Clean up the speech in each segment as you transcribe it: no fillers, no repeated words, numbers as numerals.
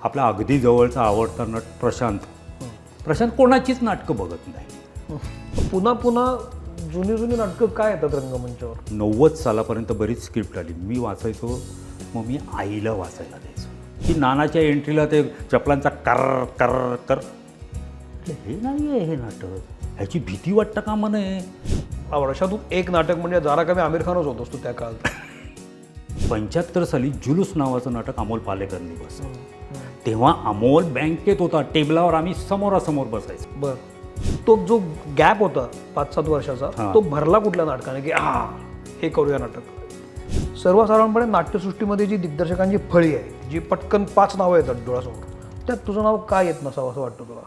आपला अगदी जवळचा आवडता नट प्रशांत कोणाचीच नाटकं बघत नाही. पुन्हा पुन्हा जुनी जुनी नाटकं काय येतात रंगमंचावर? 90 सालापर्यंत बरीच स्क्रिप्ट आली. मी वाचायचो, मग मी आईला वाचायला द्यायचो की नानाच्या एंट्रीला ते चपलांचा कर कर कर. हे नाही आहे हे नाटक, ह्याची भीती वाटतं का म्हणे. वर्षातून एक नाटक म्हणजे जरा कमी आमिर खानच होत असतो त्या काळात. 75 साली जुलूस नावाचं नाटक अमोल पालेकरांनी बसवलं. तेव्हा अमोल बँकेत होता, टेबलावर आम्ही समोरासमोर बसायचो. बर, तो जो गॅप होता 5-7 वर्षाचा तो भरला कुठल्या नाटकाने की हे करूया नाटक? सर्वसाधारणपणे नाट्यसृष्टीमध्ये जी दिग्दर्शकांची फळी आहे, जी पटकन 5 नावं येतात डोळ्यासमोर, त्यात तुझं नाव काय येत नसावं असं वाटतं तुला?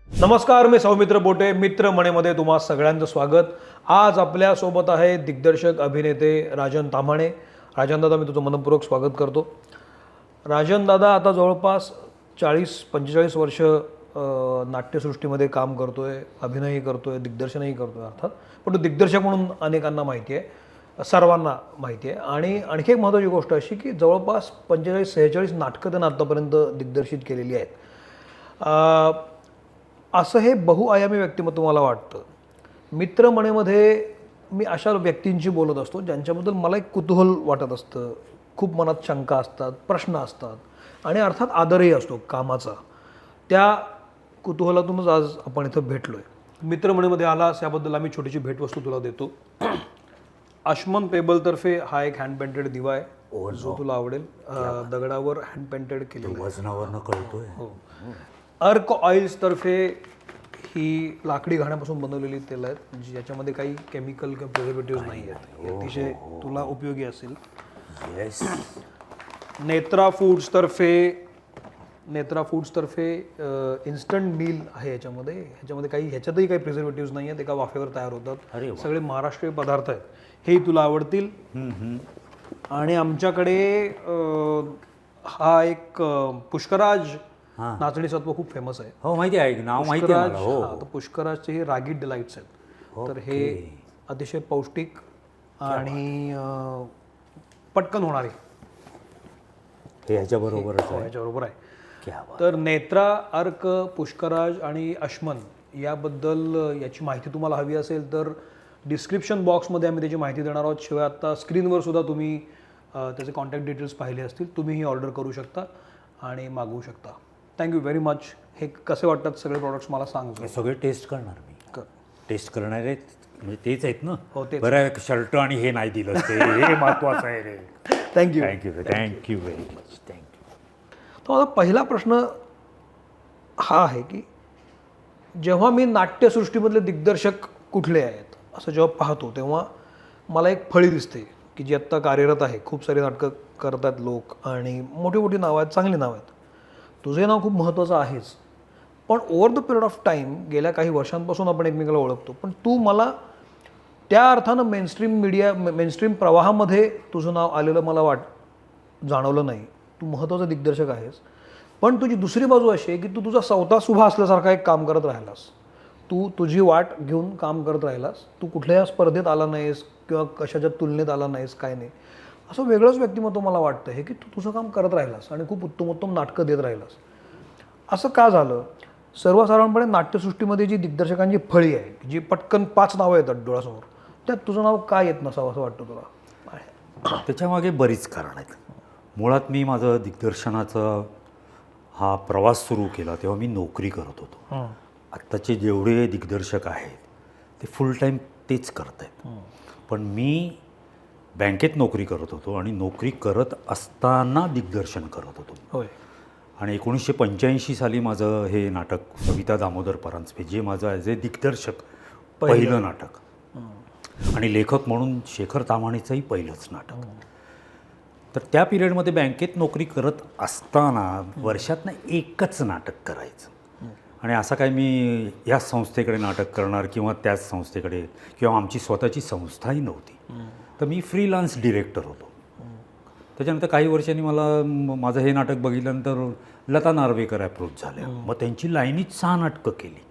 नमस्कार, मी सौमित्र बोटे. मित्र म्हणेमध्ये तुम्हा सगळ्यांचं स्वागत. आज आपल्यासोबत आहे दिग्दर्शक अभिनेते राजन ताम्हाणे. राजन दादा, मी तुझं मनपूर्वक स्वागत करतो. राजन दादा आता जवळपास 40-45 वर्ष नाट्यसृष्टीमध्ये काम करतोय, अभिनयही करतोय, दिग्दर्शनही करतोय अर्थात. पण तो दिग्दर्शक म्हणून अनेकांना माहिती आहे, सर्वांना माहिती आहे. आणि आणखी एक महत्त्वाची गोष्ट अशी की जवळपास 45-46 नाटकं त्यानं आत्तापर्यंत दिग्दर्शित केलेली आहेत. असं हे बहुआयामी व्यक्तिमत्व मला वाटतं. मित्रमणेमध्ये मी अशा व्यक्तींशी बोलत असतो ज्यांच्याबद्दल मला एक कुतूहल वाटत असतं, खूप मनात शंका असतात, प्रश्न असतात आणि अर्थात आदरही असतो कामाचा. त्या कुतूहलातूनच आज आपण इथं भेटलो आहे. मित्रमणेमध्ये आलास याबद्दल आम्ही छोटीशी भेटवस्तू तुला देतो. आशमन पेबलतर्फे हा एक हँड पेंटेड दिवा आहे जो तुला आवडेल. दगडावर हँड पेंटेड केलेला वजनावरनं कळतोय. हो. अर्क ऑइल्स तर्फे ही लाकडी घाण्यापासून बनवलेली तेल आहेत, ज्याच्यामध्ये काही केमिकल किंवा प्रिझर्वेटिव्ह नाही आहेत. अतिशय तुला उपयोगी असेल. येस. नेत्रा फूड्स तर्फे इन्स्टंट मील आहे. ह्याच्यातही काही प्रिझर्वेटिव्ह नाही आहेत, एका वाफेवर तयार होतात. सगळे महाराष्ट्रीय पदार्थ आहेत, हेही तुला आवडतील. आणि आमच्याकडे हा एक पुष्कराज नाचणी सत्व खूप फेमस आहे. हो, माहिती आहे, नाव माहिती आहे मला. हो, तर पुष्कराजचे हे रागी डिलाइट्स आहेत. तर हे अतिशय पौष्टिक आणि पटकन होणारे हे ह्याच्याबरोबरच आहे. ह्याच्याबरोबर आहे. तर नेत्रा, अर्क, पुष्कराज आणि अश्मन याबद्दल याची माहिती तुम्हाला हवी असेल तर डिस्क्रिप्शन बॉक्समध्ये आम्ही त्याची माहिती देणार आहोत. शिवाय आता स्क्रीनवर सुद्धा तुम्ही त्याचे कॉन्टॅक्ट डिटेल्स पाहिले असतील. तुम्ही ही ऑर्डर करू शकता आणि मागवू शकता. Thank you very much. हे कसे वाटतात सगळे प्रॉडक्ट्स मला सांग. सगळे टेस्ट करणार मी. टेस्ट करणारे म्हणजे तेच आहेत ना. हो, तेच. बरं, शर्ट आणि हे नाही दिलं ते हे महत्त्वाचं आहे रे. Thank you thank you very much. तर माझा पहिला प्रश्न हा आहे की जेव्हा मी नाट्यसृष्टीमधले दिग्दर्शक कुठले आहेत असं जेव्हा पाहतो तेव्हा मला एक फळी दिसते की जी आत्ता कार्यरत आहे. खूप सारी नाटकं करतात लोक आणि मोठी मोठी नावं आहेत, चांगली नावं आहेत. तुझे नाव खूप महत्त्वाचं आहेच. पण over the period of time, गेल्या काही वर्षांपासून आपण एकमेकाला ओळखतो, पण तू मला त्या अर्थानं मेनस्ट्रीम प्रवाहामध्ये तुझं नाव आलेलं मला जाणवलं नाही. तू महत्त्वाचा दिग्दर्शक आहेस. पण तुझी दुसरी बाजू अशी आहे की तू तुझा स्वतः उभा असल्यासारखा एक काम करत राहिलास. तू तुझी वाट घेऊन काम करत राहिलास. तू कुठल्याही स्पर्धेत आला नाहीस किंवा कशाच्या तुलनेत आला नाहीस, काय नाही. असं वेगळंच व्यक्तिमत्व मला वाटतं हे की तू तुझं काम करत राहिलास आणि खूप उत्तम नाटकं देत राहिलास. असं का झालं? सर्वसाधारणपणे नाट्यसृष्टीमध्ये जी दिग्दर्शकांची फळी आहे, जी पटकन 5 नावं येतात डोळ्यासमोर, त्यात तुझं नाव काय येत नसावं असं वाटतं तुला? त्याच्यामागे बरीच कारणं आहेत. मुळात मी माझं दिग्दर्शनाचा हा प्रवास सुरू केला तेव्हा मी नोकरी करत होतो. आत्ताचे जेवढे दिग्दर्शक आहेत ते फुल टाईम तेच करत आहेत. पण मी बँकेत नोकरी करत होतो आणि नोकरी करत असताना दिग्दर्शन करत होतो. होय. आणि 1985 साली माझं हे नाटक सविता दामोदर परांजपे, जे माझं ॲज ए दिग्दर्शक पहिलं नाटक आणि लेखक म्हणून शेखर ताम्हाणेचंही पहिलंच नाटक. तर त्या पिरियडमध्ये बँकेत नोकरी करत असताना वर्षातनं एकच नाटक करायचं. आणि असं काय मी याच संस्थेकडे नाटक करणार किंवा त्याच संस्थेकडे किंवा आमची स्वतःची संस्थाही नव्हती. तर मी फ्रीलान्स डिरेक्टर होतो. त्याच्यानंतर काही वर्षांनी मला माझं हे नाटक बघितल्यानंतर लता नार्वेकर अप्रोच झाल्या. मग त्यांची लाईनीत 6 नाटकं केली.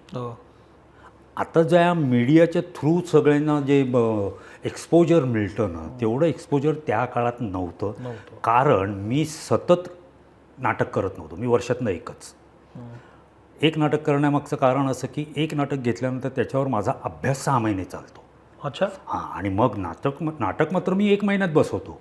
आता ज्या मीडियाच्या थ्रू सगळ्यांना जे एक्सपोजर मिळतं ना तेवढं एक्सपोजर त्या काळात नव्हतं. कारण मी सतत नाटक करत नव्हतो. मी वर्षातनं एकच एक नाटक करण्यामागचं कारण असं की एक नाटक घेतल्यानंतर त्याच्यावर माझा अभ्यास 6 महिने चालतो. अच्छा. हां, आणि मग नाटक मात्र मी 1 महिन्यात बसवतो.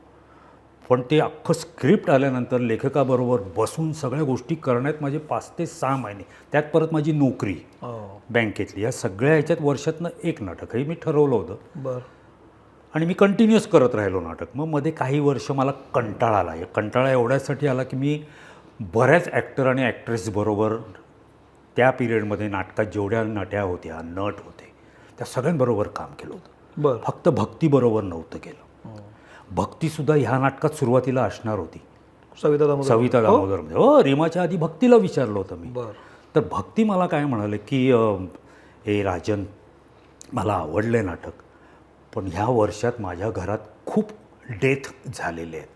पण ते अख्खं स्क्रिप्ट आल्यानंतर लेखकाबरोबर बसून सगळ्या गोष्टी करण्यात माझे 5 ते 6 महिने. त्यात परत माझी नोकरी बँकेतली, या सगळ्या ह्याच्यात वर्षातनं एक नाटक हे मी ठरवलं होतं. बरं. आणि मी कंटिन्युअस करत राहिलो नाटक. मग मध्ये काही वर्ष मला कंटाळा आला. कंटाळा एवढ्यासाठी आला की मी बऱ्याच ॲक्टर आणि ॲक्ट्रेसबरोबर त्या पिरियडमध्ये नाटकात जेवढ्या नट्या होत्या, नट होते, त्या सगळ्यांबरोबर काम केलं होतं. बरं. फक्त भक्तीबरोबर नव्हतं केलं. भक्तीसुद्धा ह्या नाटकात सुरुवातीला असणार होती. सविता दामोदरमध्ये. हो, रीमाच्या आधी भक्तीला विचारलं होतं मी. बरं. तर भक्ती मला काय म्हणाले की ए राजन, मला आवडलं आहे नाटक, पण ह्या वर्षात माझ्या घरात खूप डेथ झालेले आहेत.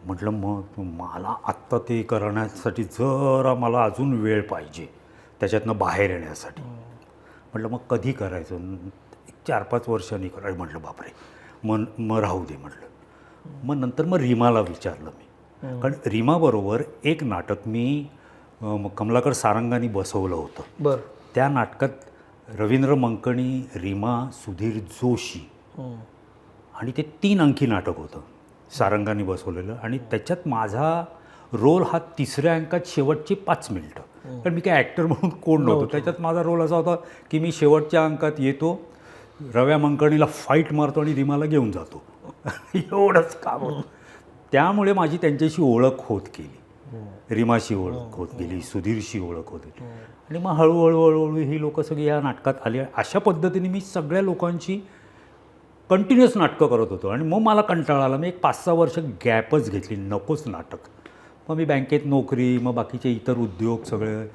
म्हटलं मग मला आत्ता ते करण्यासाठी जरा मला अजून वेळ पाहिजे त्याच्यातनं बाहेर येण्यासाठी. म्हटलं मग कधी करायचं? 4-5 वर्षांनी करायचं. म्हटलं बापरे, मग राहू दे म्हटलं. मग नंतर मग रीमाला विचारलं मी. कारण रीमाबरोबर एक नाटक मी कमलाकर सारंगांनी बसवलं होतं. बरं. त्या नाटकात रवींद्र मंकणी, रीमा, सुधीर जोशी आणि ते 3 अंकी नाटक होतं सारंगांनी बसवलेलं. आणि त्याच्यात माझा रोल हा 3ऱ्या अंकात शेवटची 5 मिनिटं. कारण मी काय ॲक्टर म्हणून कोण नव्हतो. त्याच्यात माझा रोल असा होता की मी शेवटच्या अंकात येतो, रव्या मंकणीला फाईट मारतो आणि रीमाला घेऊन जातो. एवढंच काम होतं. त्यामुळे माझी त्यांच्याशी ओळख होत गेली. रीमाशी ओळख होत गेली, सुधीरशी ओळख होत गेली. आणि मग हळूहळू ही लोकं सगळी या नाटकात आली. अशा पद्धतीने मी सगळ्या लोकांची कंटिन्युअस नाटकं करत होतो. आणि मग मला कंटाळा आला. मी एक 5-6 वर्ष गॅपच घेतली, नकोच नाटक. मग मी बँकेत नोकरी, मग बाकीचे इतर उद्योग सगळे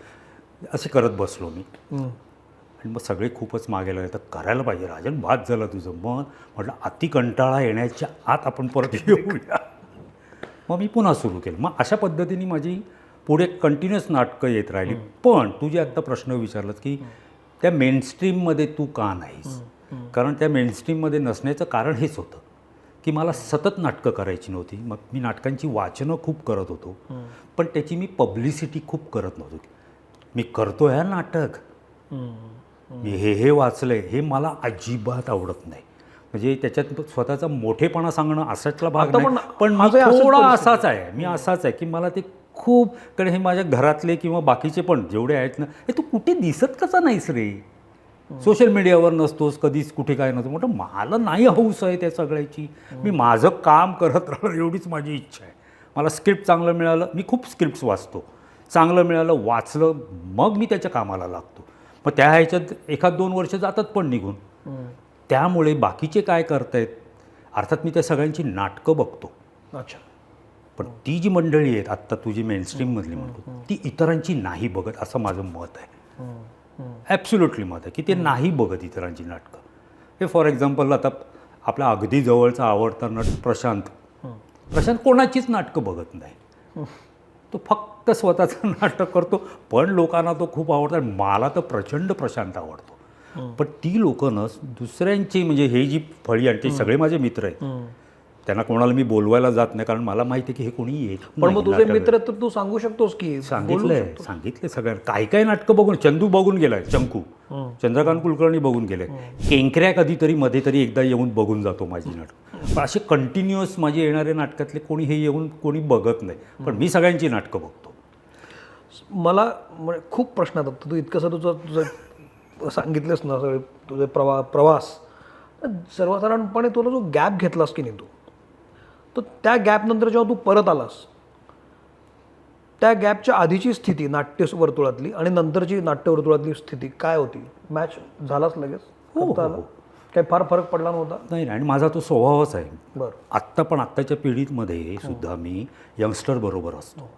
असे करत बसलो मी. आणि मग सगळे खूपच मागे लागले, तर करायला पाहिजे राजन, बाद झालं तुझं. मग म्हटलं अति कंटाळा येण्याच्या आत आपण परत येऊया. मग मी पुन्हा सुरू केलं. मग अशा पद्धतीने माझी पुढे कंटिन्युअस नाटकं येत राहिली. पण तू जे आत्ता प्रश्न विचारलास की त्या मेनस्ट्रीममध्ये तू का नाहीस, कारण त्या मेनस्ट्रीममध्ये नसण्याचं कारण हेच होतं की मला सतत नाटकं करायची नव्हती. मग मी नाटकांची वाचनं खूप करत होतो, पण त्याची मी पब्लिसिटी खूप करत नव्हतो. मी करतो ह्या नाटक, मी हे वाचलं आहे, हे मला अजिबात आवडत नाही. म्हणजे त्याच्यात स्वतःचा मोठेपणा सांगणं असातला भाग नाही, पण मी थोडा असाच आहे. मी असाच आहे की मला ते खूप, कारण हे माझ्या घरातले किंवा बाकीचे पण जेवढे आहेत ना, हे तू कुठे दिसत कसा नाहीस रे, सोशल मीडियावर नसतोस कधीच, कुठे काय नसतो. म्हटलं मला नाही हौस आहे त्या सगळ्याची. मी माझं काम करत राहणार एवढीच माझी इच्छा आहे. मला स्क्रिप्ट चांगलं मिळालं, मी खूप स्क्रिप्ट्स वाचतो, चांगलं मिळालं, वाचलं, मग मी त्याच्या कामाला लागतो. मग त्या ह्याच्यात 1-2 वर्ष जातात पण निघून. त्यामुळे बाकीचे काय करतायत, अर्थात मी त्या सगळ्यांची नाटकं बघतो. अच्छा. पण ती जी मंडळी आहेत आत्ता तुझी मेनस्ट्रीममधली म्हणतो, ती इतरांची नाही बघत, असं माझं मत आहे. ॲब्सोल्युटली मत आहे की ते नाही बघत इतरांची नाटकं. हे फॉर एक्झाम्पल आता आपला अगदी जवळचा आवडता नट प्रशांत कोणाचीच नाटकं बघत नाही. तो फक्त स्वतःचं नाटक करतो, पण लोकांना तो खूप आवडतो. मला तर प्रचंड प्रशांत आवडतो. पण ती लोकं दुसऱ्यांची, म्हणजे हे जी फळी आणि ते सगळे माझे मित्र आहेत, त्यांना कोणाला मी बोलवायला जात नाही, कारण मला माहिती आहे की हे कोणी येत नाही. पण मग तुझे मित्र तर तू सांगू शकतोस की, सांगितले सगळ्यांना. काही नाटकं बघून, चंदू बघून गेलाय, चंकू, चंद्रकांत कुलकर्णी बघून गेले, केंकऱ्या कधीतरी मध्ये तरी एकदा येऊन बघून जातो माझी नाटकं. पण असे कंटिन्युअस माझे येणारे नाटकातले कोणी हे येऊन कोणी बघत नाही, पण मी सगळ्यांची नाटकं बघतो. मला खूप प्रश्न येतात. तू इतकंसं तुझं सांगितलंस ना, सगळे तुझे प्रवास, सर्वसाधारणपणे तुला जो गॅप घेतलास की नाही तू, तर त्या गॅपनंतर जेव्हा तू परत आलास, त्या गॅपच्या आधीची स्थिती नाट्य वर्तुळातली आणि नंतरची नाट्यवर्तुळातली स्थिती काय होती? मॅच झालाच लगेच? हो, काही फार फरक पडला नव्हता? नाही, आणि माझा तो स्वभावच आहे. बरं. आत्ता पण आत्ताच्या पिढीमध्ये सुद्धा मी यंगस्टर बरोबर असतो.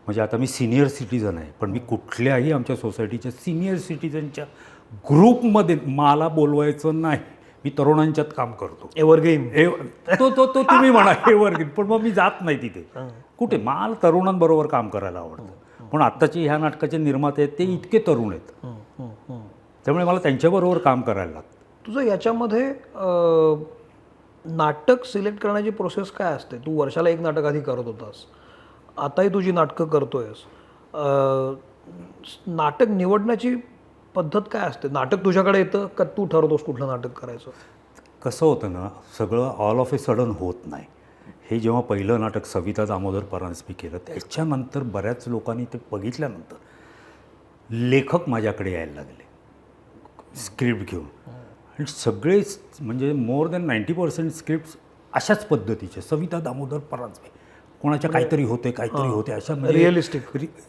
म्हणजे आता मी सिनियर सिटीजन आहे, पण मी कुठल्याही आमच्या सोसायटीच्या सिनियर सिटीजनच्या ग्रुपमध्ये मला बोलवायचं नाही. मी तरुणांच्यात काम करतो. एव्हरग्रीन तो तुम्ही म्हणा एव्हरग्रीन, पण मग मी जात नाही तिथे कुठे. मला तरुणांबरोबर काम करायला आवडतं. पण आत्ताचे ह्या नाटकाचे निर्माते आहेत ते इतके तरुण आहेत त्यामुळे मला त्यांच्याबरोबर काम करायला लागतं. तुझं याच्यामध्ये नाटक सिलेक्ट करण्याची प्रोसेस काय असते? तू वर्षाला एक नाटक आधी करत होतास, आताही तुझी नाटकं करतोयस. नाटक निवडण्याची पद्धत काय असते? नाटक तुझ्याकडे येतं का तू ठरवतोस कुठलं नाटक करायचं? कसं होतं ना, सगळं ऑल ऑफ ए सडन होत नाही. हे जेव्हा पहिलं नाटक सविता दामोदर परांजपे केलं, त्याच्यानंतर बऱ्याच लोकांनी ते बघितल्यानंतर लेखक माझ्याकडे यायला लागले स्क्रिप्ट घेऊन. आणि सगळेच म्हणजे मोर दॅन 90% स्क्रिप्ट अशाच पद्धतीचे, सविता दामोदर परांजपे, कोणाच्या काहीतरी होते अशा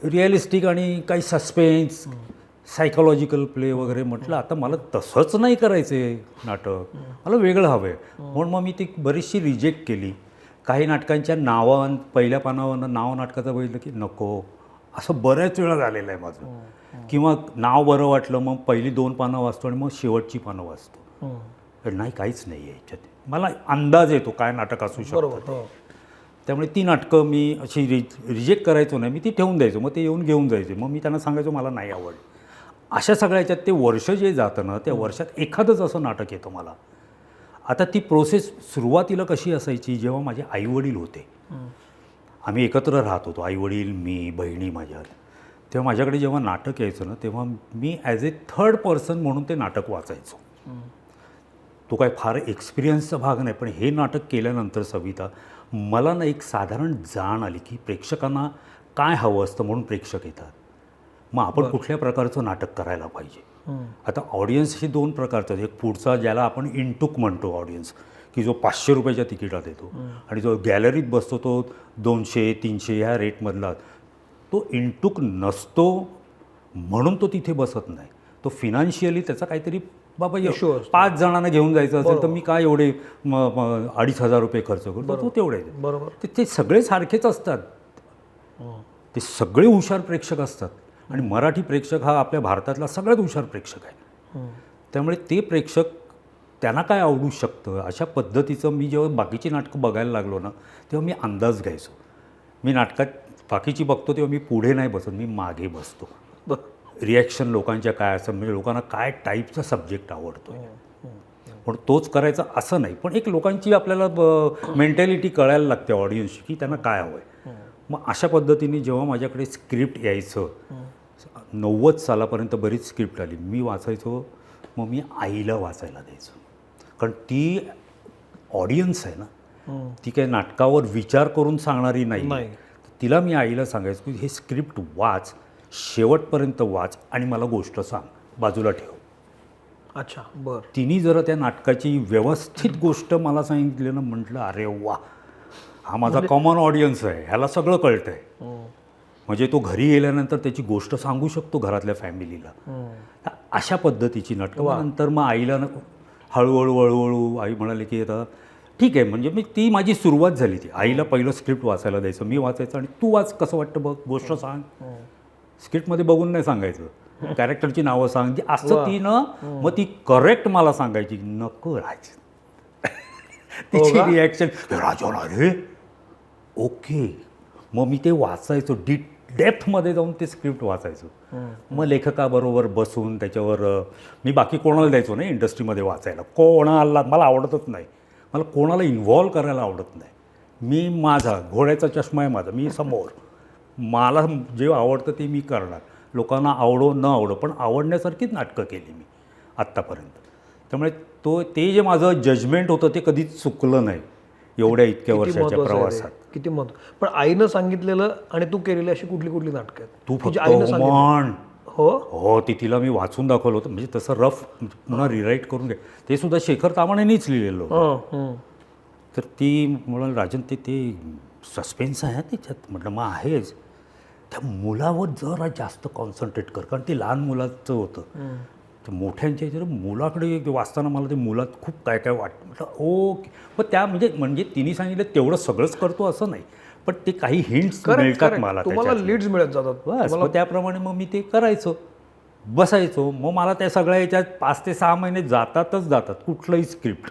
रिअलिस्टिक आणि काही सस्पेन्स, सायकोलॉजिकल प्ले वगैरे. म्हटलं आता मला तसंच नाही करायचं आहे नाटक, मला वेगळं हवं आहे. म्हणून मग मी ती बरीचशी रिजेक्ट केली. काही नाटकांच्या नावां पहिल्या पानावर नाव नाटकाचं बघितलं की नको, असं बऱ्याच वेळा झालेलं आहे माझं. किंवा नाव बरं वाटलं मग पहिली 2 पानं वाचतो आणि मग शेवटची पानं वाचतो. नाही, काहीच नाही आहे याच्यात. मला अंदाज येतो काय नाटक असू शकतं. त्यामुळे ती नाटकं मी अशी रिजेक्ट करायचो नाही, मी ती ठेवून द्यायचो. मग ते येऊन घेऊन जायचे. मग मी त्यांना सांगायचो मला नाही आवडलं. अशा सगळ्या याच्यात ते वर्ष जे जातं ना, त्या वर्षात एखादंच असं नाटक येतं मला. आता ती प्रोसेस सुरुवातीला कशी असायची, जेव्हा माझे आईवडील होते, आम्ही एकत्र राहत होतो, आईवडील, मी, बहिणी माझ्या. तेव्हा माझ्याकडे जेव्हा नाटक यायचं ना, तेव्हा मी ॲज ए थर्ड पर्सन म्हणून ते नाटक वाचायचो. तो काय फार एक्सपिरियन्सचा भाग नाही, पण हे नाटक केल्यानंतर सविता मला ना एक साधारण जाण आली की प्रेक्षकांना काय हवं असतं म्हणून प्रेक्षक येतात. मग आपण कुठल्या प्रकारचं नाटक करायला पाहिजे. आता ऑडियन्स हे 2 प्रकारचं. एक पुढचा ज्याला आपण इंटूक म्हणतो ऑडियन्स, की जो 500 रुपयाच्या तिकिटात येतो, आणि जो गॅलरीत बसतो तो 200-300 ह्या रेटमधला. तो इंटूक नसतो म्हणून तो तिथे बसत नाही. तो फिनान्शियली त्याचा काहीतरी बाबा 5 जणांना घेऊन जायचं असेल तर मी काय एवढे 2,500 रुपये खर्च करतो, तो तेवढे. बरोबर. ते सगळे सारखेच असतात, ते सगळे हुशार प्रेक्षक असतात. आणि मराठी प्रेक्षक हा आपल्या भारतातला सगळ्यात हुशार प्रेक्षक आहे. त्यामुळे ते प्रेक्षक त्यांना काय आवडू शकतं अशा पद्धतीचं मी जेव्हा बाकीची नाटकं बघायला लागलो ना, तेव्हा मी अंदाज घ्यायचो. मी नाटकात बाकीची बघतो तेव्हा मी पुढे नाही बसत, मी मागे बसतो. रिॲक्शन लोकांच्या काय असं, म्हणजे लोकांना काय टाईपचा सब्जेक्ट आवडतो पण तोच करायचा असं नाही. पण एक लोकांची आपल्याला मेंटॅलिटी कळायला लागते ऑडियन्सची की त्यांना काय हवं आहे. मग अशा पद्धतीने जेव्हा माझ्याकडे स्क्रिप्ट यायचं, 90 सालापर्यंत बरीच स्क्रिप्ट आली, मी वाचायचो. मग मी आईला वाचायला द्यायचो, कारण ती ऑडियन्स आहे ना, ती काही नाटकावर विचार करून सांगणारी नाही. तिला मी आईला सांगायचो की हे स्क्रिप्ट वाच, शेवटपर्यंत वाच आणि मला गोष्ट सांग, बाजूला ठेव. अच्छा, बरं. तिने जरा त्या नाटकाची व्यवस्थित गोष्ट मला सांगितली ना, म्हटलं अरे वा, हा माझा कॉमन ऑडियन्स आहे, ह्याला सगळं कळतं आहे. म्हणजे तो घरी गेल्यानंतर त्याची गोष्ट सांगू शकतो घरातल्या फॅमिलीला. अशा पद्धतीची नाटकं. नंतर मग आईला हळूहळू आई म्हणाले की आता ठीक आहे. म्हणजे मी ती माझी सुरुवात झाली. ती आईला पहिलं स्क्रिप्ट वाचायला द्यायचं, मी वाचायचं आणि तू वाच, कसं वाटतं बघ, गोष्ट सांग. स्क्रिप्टमध्ये बघून नाही सांगायचं, कॅरेक्टरची नावं सांग असं. ती ना मग ती करेक्ट मला सांगायची, नको राज. तिची रिॲक्शन, राजा अरे ओके. मग मी ते वाचायचो, डेप्थमध्ये जाऊन ते स्क्रिप्ट वाचायचो. मग लेखकाबरोबर बसून त्याच्यावर मी बाकी कोणाला द्यायचो नाही इंडस्ट्रीमध्ये वाचायला. कोणाला मला आवडतच नाही, मला कोणाला इन्व्हॉल्व करायला आवडत नाही. मी माझा घोड्याचा चष्मा आहे माझा, मी समोर, मला जे आवडतं ते मी करणार. लोकांना आवडो न आवडो, पण आवडण्यासारखीच नाटकं केली मी आत्तापर्यंत. त्यामुळे ते जे माझं जजमेंट होतं ते कधीच चुकलं नाही एवढ्या इतक्या वर्षाच्या प्रवासात. किती महत्व. पण आईनं सांगितलेलं आणि तू केलेली अशी कुठली नाटकं आहेत? तू फक्त म्हण. हो, तिला मी वाचून दाखवलं होतं, म्हणजे तसं रफ पुन्हा रिराईट करून घे. ते सुद्धा शेखर तामाणेनीच लिहिलेलं होतं. तर ती म्हणाल राजन ते सस्पेन्स आहे त्याच्यात. म्हटलं मग आहेच, त्या मुलावर जरा जास्त कॉन्सन्ट्रेट कर, कारण ते लहान मुलाचं होतं. तर मोठ्यांच्या इथे मुलाकडे वाचताना मला ते मुलात खूप काय काय वाटतं. म्हटलं ओके. पण त्या म्हणजे तिने सांगितलं तेवढं सगळंच करतो असं नाही, पण ते काही हिंट्स मिळतात मला, तुम्हाला लीड्स मिळत जातात. बस मग त्याप्रमाणे मग मी ते करायचो, बसायचो. मग मला त्या सगळ्या याच्यात 5 ते 6 महिने जातात कुठलंही स्क्रिप्ट.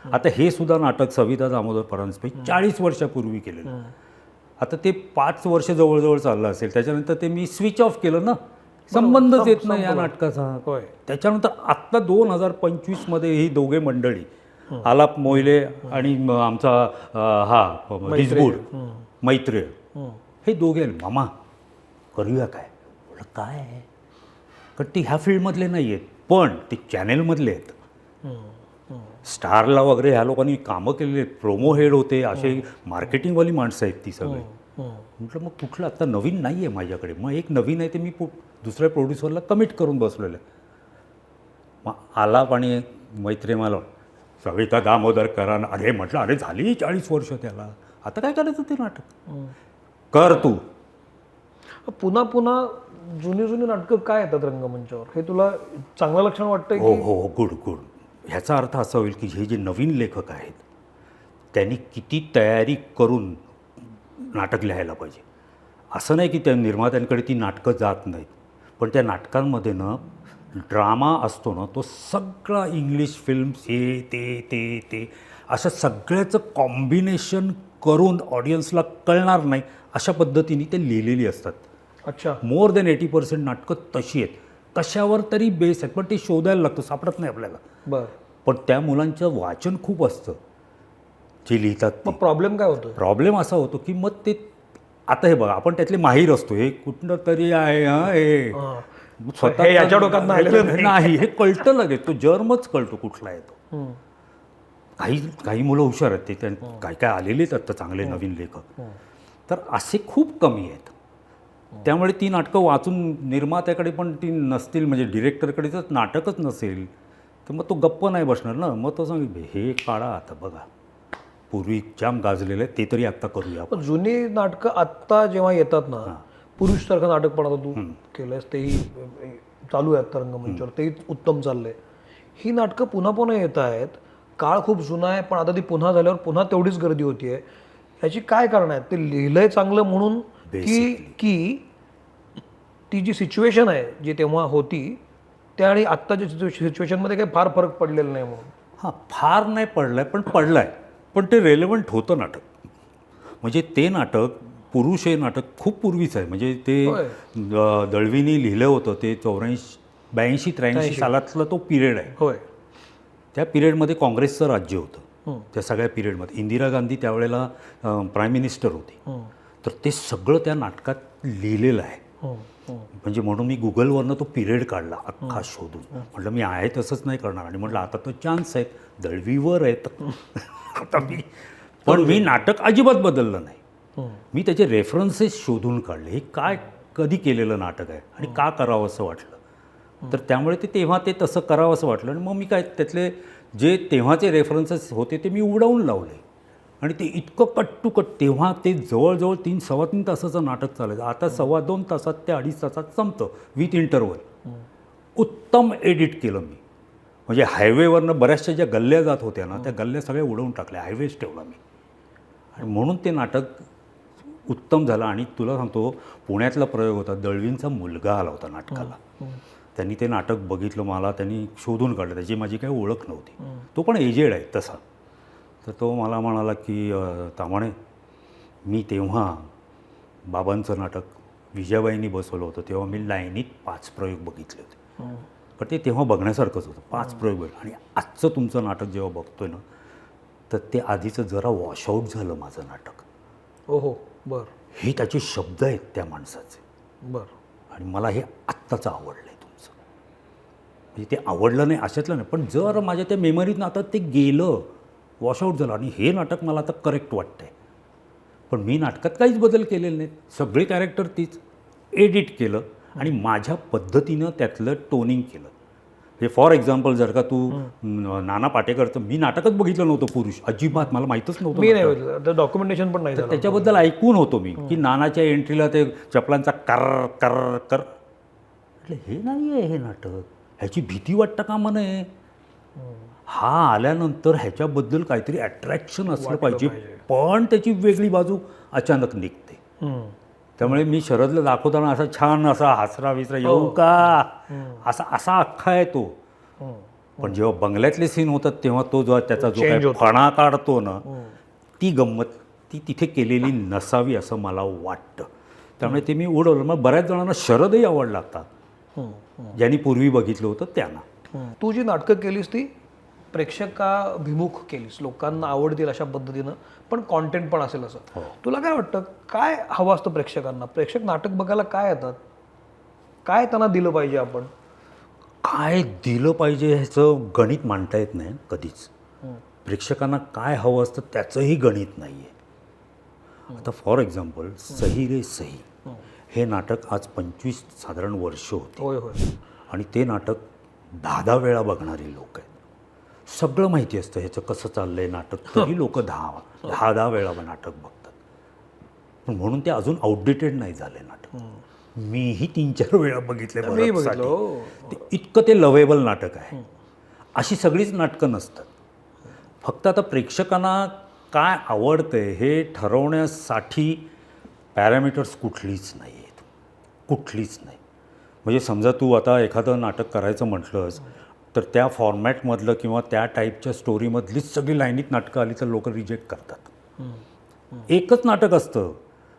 आता हे सुद्धा नाटक सविता दामोदर परांजपे 40 वर्षापूर्वी केलेलं. आता ते 5 वर्ष जवळजवळ चाललं असेल. त्याच्यानंतर ते मी स्विच ऑफ केलं ना, संबंधच येत नाही या नाटकाचा. होय. त्याच्यानंतर आत्ता 2025मध्ये ही दोघे मंडळी आलाप मोहिले आणि आमचा हिजबूड मैत्रेय हे दोघे आले, मामा करूया काय? म्हटलं काय आहे, कारण ते ह्या फील्डमधले नाही आहेत पण ते चॅनेलमधले आहेत. स्टारला वगैरे ह्या लोकांनी कामं केलेली आहेत, प्रोमो हेड होते, असे मार्केटिंगवाली माणसं आहेत ती सगळी. म्हटलं मग कुठलं आता नवीन नाही आहे माझ्याकडे, मग एक नवीन आहे ते मी दुसऱ्या प्रोड्युसरला कमिट करून बसलेलं आहे. मग आलाप आणि मैत्री मला सविता दामोदर करा. अरे म्हटलं अरे झाली 40 वर्ष त्याला, आता काय करायचं ते नाटक कर तू. पुन्हा पुन्हा जुनी नाटकं काय येतात रंगमंचावर, हे तुला चांगलं लक्षण वाटतंय? हो हो गुड गुड. ह्याचा अर्थ असा होईल की हे जे नवीन लेखक आहेत त्यांनी किती तयारी करून नाटक लिहायला पाहिजे. असं नाही की त्या निर्मात्यांकडे ती नाटकं जात नाहीत, पण त्या नाटकांमध्ये ना ड्रामा असतो ना, तो सगळा इंग्लिश फिल्म्स हे ते असं सगळ्याचं कॉम्बिनेशन करून ऑडियन्सला कळणार नाही अशा पद्धतीने ते लिहिलेली असतात. अच्छा. मोर दॅन 80% नाटकं तशी आहेत, कशावर तरी बेस आहेत, पण ते शोधायला लागतं, सापडत नाही आपल्याला. बरं. पण त्या मुलांचं वाचन खूप असतं जे लिहितात. मग प्रॉब्लेम काय होतो? प्रॉब्लेम असा होतो की मग ते आता हे बघा, आपण त्यातले माहीर असतो, हे कुठलं तरी आहे हे स्वतः हे याच्या डोक्यात नाही, हे कळतं लगेच, तो जर्मच कळतो कुठला आहे तो. काही मुलं हुशार आहेत, ते काय काय आलेलेच आहेत चांगले नवीन लेखक, तर असे खूप कमी आहेत. त्यामुळे ती नाटकं वाचून निर्मात्याकडे पण ती नसतील, म्हणजे डिरेक्टरकडे जर नाटकच नसेल तर मग तो गप्प नाही बसणार ना. मग तो सांग हे काढा आता बघा, पूर्वी जाम गाजलेलं आहे ते तरी आत्ता करूया. पण जुनी नाटकं आत्ता जेव्हा येतात ना, पुरुषसारखं नाटक पण आता तू केलंयस, तेही चालू आहे आता रंगमंचावर, तेही उत्तम चाललंय. ही नाटकं पुन्हा पुन्हा येत आहेत, काळ खूप जुना आहे पण आता ती पुन्हा झाल्यावर पुन्हा तेवढीच गर्दी होती आहे. ह्याची काय कारण आहेत? ते लिहिलंय चांगलं म्हणून की ती जी सिच्युएशन आहे जी तेव्हा होती त्या आणि आत्ताच्या सिच्युएशनमध्ये काही फार फरक पडलेला नाही म्हणून? हां, फार नाही पडलं आहे पण पडलं आहे, पण ते रेलेवंट होतं नाटक. म्हणजे ते नाटक पुरुष हे नाटक खूप पूर्वीच आहे, म्हणजे ते दळवीनी लिहिलं होतं ते 82-83 सालातला तो पिरियड आहे. होय. त्या पिरियडमध्ये काँग्रेसचं राज्य होतं. त्या सगळ्या पिरियडमध्ये इंदिरा गांधी त्यावेळेला प्राईम मिनिस्टर होती. तर ते सगळं त्या नाटकात लिहिलेलं आहे. म्हणजे म्हणून मी गुगलवरनं तो पिरियड काढला अख्खा शोधून. म्हटलं मी आहे तसंच नाही करणार, आणि म्हटलं आता तो चान्स आहेत, दळवीवर आहेत आता पण मी नाटक अजिबात बदललं नाही. मी त्याचे रेफरन्सेस शोधून काढले, हे काय कधी केलेलं नाटक आहे आणि का करावं असं वाटलं. तर त्यामुळे तेव्हा ते तसं करावं असं वाटलं, आणि मग मी काय त्यातले जे तेव्हाचे रेफरन्सेस होते ते मी उडवून लावले. आणि ते इतकं कट टू कट, तेव्हा ते जवळजवळ 3-3.25 तासाचं नाटक चालायचं, आता 2.25 तासात ते 2.5 तासात संपतं विथ इंटरवल. उत्तम एडिट केलं मी. म्हणजे हायवेवरनं बऱ्याचशा ज्या गल्ल्या जात होत्या ना, त्या गल्ल्या सगळ्या उडवून टाकल्या, हायवेज ठेवला मी. आणि म्हणून ते नाटक उत्तम झालं. आणि तुला सांगतो, पुण्यातला प्रयोग होता, दळवींचा मुलगा आला होता नाटकाला. त्यांनी ते नाटक बघितलं, मला त्यांनी शोधून काढलं, त्याची माझी काही ओळख नव्हती. तो पण एजेड आहे तसा. तर तो मला म्हणाला की तामाणे, मी तेव्हा बाबांचं नाटक विजयाबाईंनी बसवलं होतं, तेव्हा मी लाईनीत 5 प्रयोग बघितले होते. पण ते तेव्हा बघण्यासारखंच होतं, 5 प्रयोग. आणि आजचं तुमचं नाटक जेव्हा बघतोय ना, तर ते आधीचं जरा वॉशआउट झालं माझं नाटक. हो बरं. हे त्याचे शब्द आहेत त्या माणसाचे. बरं. आणि मला हे आत्ताचं आवडलं आहे तुमचं. म्हणजे ते आवडलं नाही अशातलं नाही, पण जर माझ्या त्या मेमरीतनं आता ते गेलं, वॉशआउट झालं. आणि हे नाटक मला आता करेक्ट वाटतं आहे. पण मी नाटकात काहीच बदल केलेले नाहीत, सगळे कॅरेक्टर तीच, एडिट केलं आणि माझ्या पद्धतीनं त्यातलं टोनिंग केलं. हे फॉर एक्झाम्पल, जर का तू नाना पाटेकरचं, मी नाटकच बघितलं नव्हतं पुरुष, अजिबात मला माहीतच नव्हतं. मी नाही बघितलं, डॉक्युमेंटेशन पण नाही झालं. त्याच्याबद्दल ऐकून होतो मी की नानाच्या एंट्रीला ते चपलांचा कर कर कर. म्हटलं हे नाही आहे हे नाटक, ह्याची भीती वाटतं का म्हणे. हा आल्यानंतर ह्याच्याबद्दल काहीतरी अट्रॅक्शन असलं पाहिजे, पण त्याची वेगळी बाजू अचानक निघते. त्यामुळे मी शरदला दाखवताना असा छान असा हसरा विसरा येऊ का असा असा अख्खा आहे तो. पण जेव्हा बंगल्यातले सीन होतात तेव्हा तो जो त्याचा जो काही फणा काढतो ना, ती गंमत ती तिथे केलेली नसावी असं मला वाटतं. त्यामुळे ते मी उडवलं. मग बऱ्याच जणांना शरदही आवडला आता, ज्यांनी पूर्वी बघितलं होतं त्यांना. तू जी नाटकं केलीस ती प्रेक्षकाभिमुख केलीस, लोकांना आवडतील अशा पद्धतीनं, पण कॉन्टेंट पण असेल असं. तुला काय वाटतं, काय हवं असतं प्रेक्षकांना? प्रेक्षक नाटक बघायला काय येतात, काय त्यांना दिलं पाहिजे आपण? काय दिलं पाहिजे ह्याचं गणित मांडता येत नाही कधीच. प्रेक्षकांना काय हवं असतं त्याचंही गणित नाही आहे. आता फॉर एक्झाम्पल सही रे सही हे नाटक आज 25 साधारण वर्ष होते होय होय. आणि ते नाटक 10 वेळा बघणारे लोक आहेत. सगळं माहिती असतं ह्याचं कसं चाललंय नाटक, तरी लोक 10 वेळा नाटक बघतात. पण म्हणून ते अजून आउटडेटेड नाही झाले नाटक. मीही 3-4 वेळा बघितले मी बऱ्याचसाठी. बघितलं. ते इतकं ते लवेबल नाटक आहे. अशी सगळीच नाटकं नसतात. फक्त आता प्रेक्षकांना काय आवडतंय हे ठरवण्यासाठी पॅरामीटर्स कुठलीच नाही आहेत, कुठलीच नाही. म्हणजे समजा तू आता एखादं नाटक करायचं म्हटलंस तर त्या फॉर्मॅटमधलं किंवा त्या टाईपच्या स्टोरीमधलीच सगळी लाईनीत नाटकं आली तर लोक रिजेक्ट करतात. एकच नाटक असतं,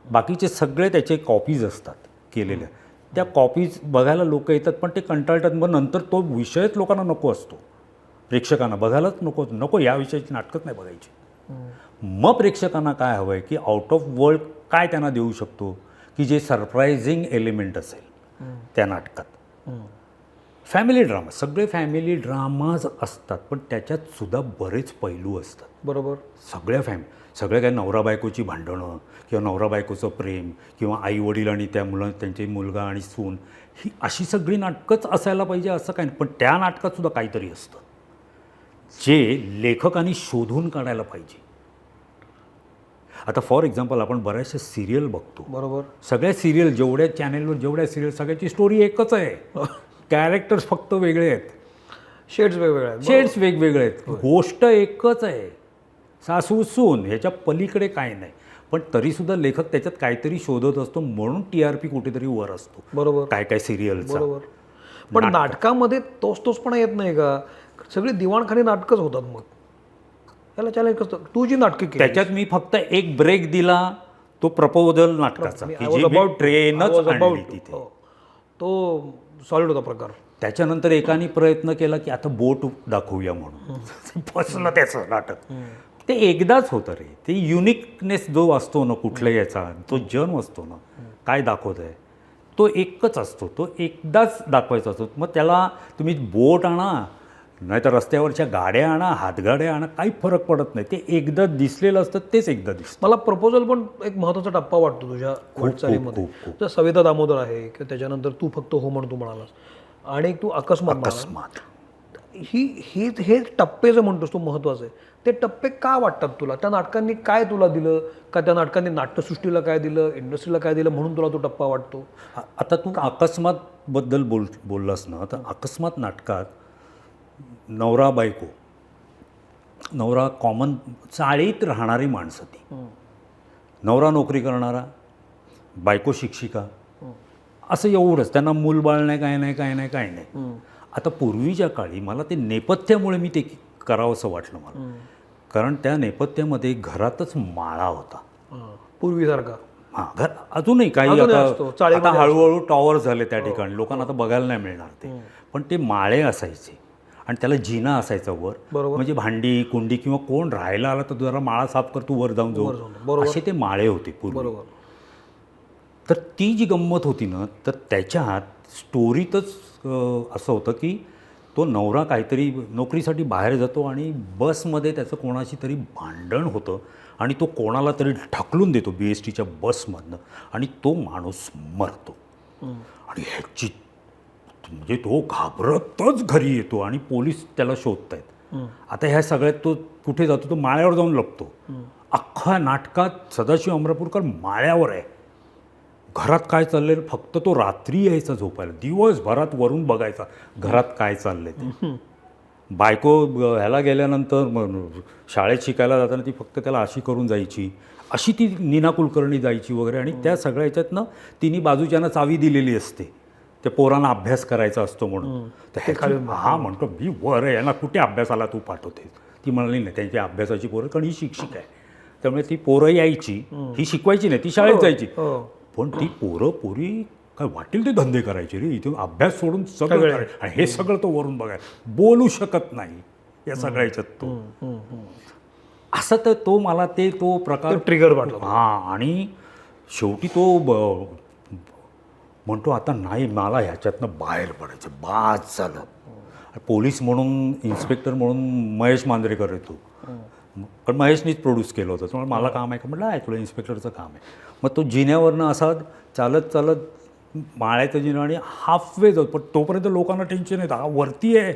बाकीचे सगळे त्याचे कॉपीज असतात केलेल्या. त्या कॉपीज बघायला लोक येतात पण ते कंटाळतात. मग नंतर तो विषयच लोकांना नको असतो, प्रेक्षकांना बघायलाच नको या विषयाची नाटकंच नाही बघायची. मग प्रेक्षकांना काय हवं आहे की आउट ऑफ वर्ल्ड काय त्यांना देऊ शकतो की जे सरप्रायझिंग एलिमेंट असेल त्या नाटकात. फॅमिली ड्रामा, सगळे फॅमिली ड्रामाज असतात पण त्याच्यात सुद्धा बरेच पैलू असतात. बरोबर. सगळे काय नवरा बायकोची भांडणं किंवा नवरा बायकोचं प्रेम किंवा आई वडील आणि त्या त्यांचे मुलगा आणि सून, ही अशी सगळी नाटकंच असायला पाहिजे असं काही नाही. पण त्या नाटकात सुद्धा काहीतरी असतं जे लेखकांनी शोधून काढायला पाहिजे. आता फॉर एक्झाम्पल आपण बऱ्याचशा सिरियल बघतो. बरोबर. सगळ्या सिरियल जेवढ्या चॅनेलवर जेवढ्या सिरियल सगळ्याची स्टोरी एकच आहे. कॅरेक्टर्स फक्त वेगळे आहेत, शेड्स वेगवेगळे आहेत. शेड्स वेगवेगळे आहेत, गोष्ट एकच आहे, सासू सून, ह्याच्या पलीकडे काय नाही. पण तरीसुद्धा लेखक त्याच्यात काहीतरी शोधत असतो म्हणून TRP कुठेतरी वर असतो. बरोबर. काय सिरियलचा. बरोबर. पण नाटकामध्ये तोच पण येत नाही का? सगळी दिवाणखानी नाटकच होतात. मग याला चॅलेंज कसं? तू जी नाटकं केली त्याच्यात मी फक्त एक ब्रेक दिला, तो प्रपोजल नाटकाचा, की जी मी ट्रेनच आणली तिथे. तो सॉलिड होता प्रकार. त्याच्यानंतर एकाने प्रयत्न केला की आता बोट दाखवूया म्हणून, बसलं त्याचं नाटक. ते एकदाच होतं रे. ते युनिकनेस जो असतो ना कुठल्या याचा, तो जन्म असतो ना, काय दाखवत आहे तो एकच असतो, तो एकदाच दाखवायचा असतो. मग त्याला तुम्ही बोट आणा नाहीतर रस्त्यावरच्या गाड्या आणा, हातगाड्या आणा, काही फरक पडत नाही. ते एकदा दिसलेलं असतं तेच एकदा दिसतं. मला प्रपोजल पण एक महत्त्वाचा टप्पा वाटतो तुझ्या वाटचालीमध्ये. तर सविता दामोदर आहे किंवा त्याच्यानंतर तू फक्त हो म्हणून तू म्हणालास आणि तू अकस्मात. हे टप्पे जे म्हणतोस तू महत्त्वाचे आहे, ते टप्पे का वाटतात तुला? त्या नाटकांनी काय तुला दिलं, का त्या नाटकांनी नाट्यसृष्टीला काय दिलं, इंडस्ट्रीला काय दिलं म्हणून तुला तो टप्पा वाटतो? आता तू अकस्मात बद्दल बोललास ना, तर अकस्मात नाटकात नवरा बायको, नवरा कॉमन चाळीत राहणारी माणसं, ती नवरा नोकरी करणारा, बायको शिक्षिका, असं एवढंच. त्यांना मूलबाळ नाही, काय नाही. आता पूर्वीच्या काळी मला ते नेपथ्यामुळे मी ते करावंसं वाटलं मला. कारण त्या नेपथ्यामध्ये घरातच माळा होता पूर्वीसारखा. घर अजूनही काही आता हळूहळू टॉवर झाले त्या ठिकाणी, लोकांना आता बघायला नाही मिळणार ते. पण ते माळे असायचे आणि त्याला जिना असायचा वर. म्हणजे भांडी कुंडी किंवा कोण राहायला आला तर जरा माळा साफ कर, तू वर जाऊन जाऊ, असे ते माळे होते पूर्वी. तर ती जी गंमत होती ना, तर त्याच्यात स्टोरीतच असं होतं की तो नवरा काहीतरी नोकरीसाठी बाहेर जातो आणि बसमध्ये त्याचं कोणाशी तरी भांडण होतं आणि तो कोणाला तरी ढकलून देतो BSTच्या बसमधनं आणि तो माणूस मरतो. आणि ह्याची म्हणजे तो घाबरतच घरी येतो आणि पोलीस त्याला शोधत आहेत. आता ह्या सगळ्यात तो कुठे जातो? तो माळ्यावर जाऊन लपतो. अख्खा नाटकात सदाशिव अमरापूरकर माळ्यावर आहे. घरात काय चाललंय फक्त तो रात्री यायचा झोपायला, दिवसभरात वरून बघायचा घरात काय चाललंय ते. बायको ह्याला गेल्यानंतर शाळेत शिकायला जाताना ती फक्त त्याला अशी करून जायची, अशी ती नीना कुलकर्णी जायची वगैरे. आणि त्या सगळ्या ह्याच्यातनं तिने बाजूच्यानं चावी दिलेली असते, त्या पोरांना अभ्यास करायचा असतो म्हणून. तर हा म्हणतो मी वर आहे, यांना कुठे अभ्यासाला तू पाठवते? ती म्हणाली नाही, त्यांची अभ्यासाची पोरं, कारण ही शिक्षिका आहे त्यामुळे ती पोरं यायची, ही शिकवायची नाही, ती शाळेत जायची. पण ती पोरं पोरी काय वाटेल ते धंदे करायचे रे, इथे अभ्यास सोडून सगळं करायचं. आणि हे सगळं तो वरून बघाय, बोलू शकत नाही या सगळ्या ह्याच्यात तो. असं तर तो मला तो प्रकार ट्रिगर वाटला. हां. आणि शेवटी तो म्हणतो आता नाही, मला ह्याच्यातनं बाहेर पडायचं, बाज झालं. पोलीस म्हणून, इन्स्पेक्टर म्हणून महेश मांजरेकर येतो, पण महेशनीच प्रोड्यूस केलं होतं. त्यामुळे मला काम आहे का म्हटलं, आहे तुला इन्स्पेक्टरचं काम आहे. मग तो जिन्यावरनं असा चालत चालत माळ्याचं जिना आणि हाफवे जातो, पण तोपर्यंत लोकांना टेन्शन येतं, हा वरती आहे.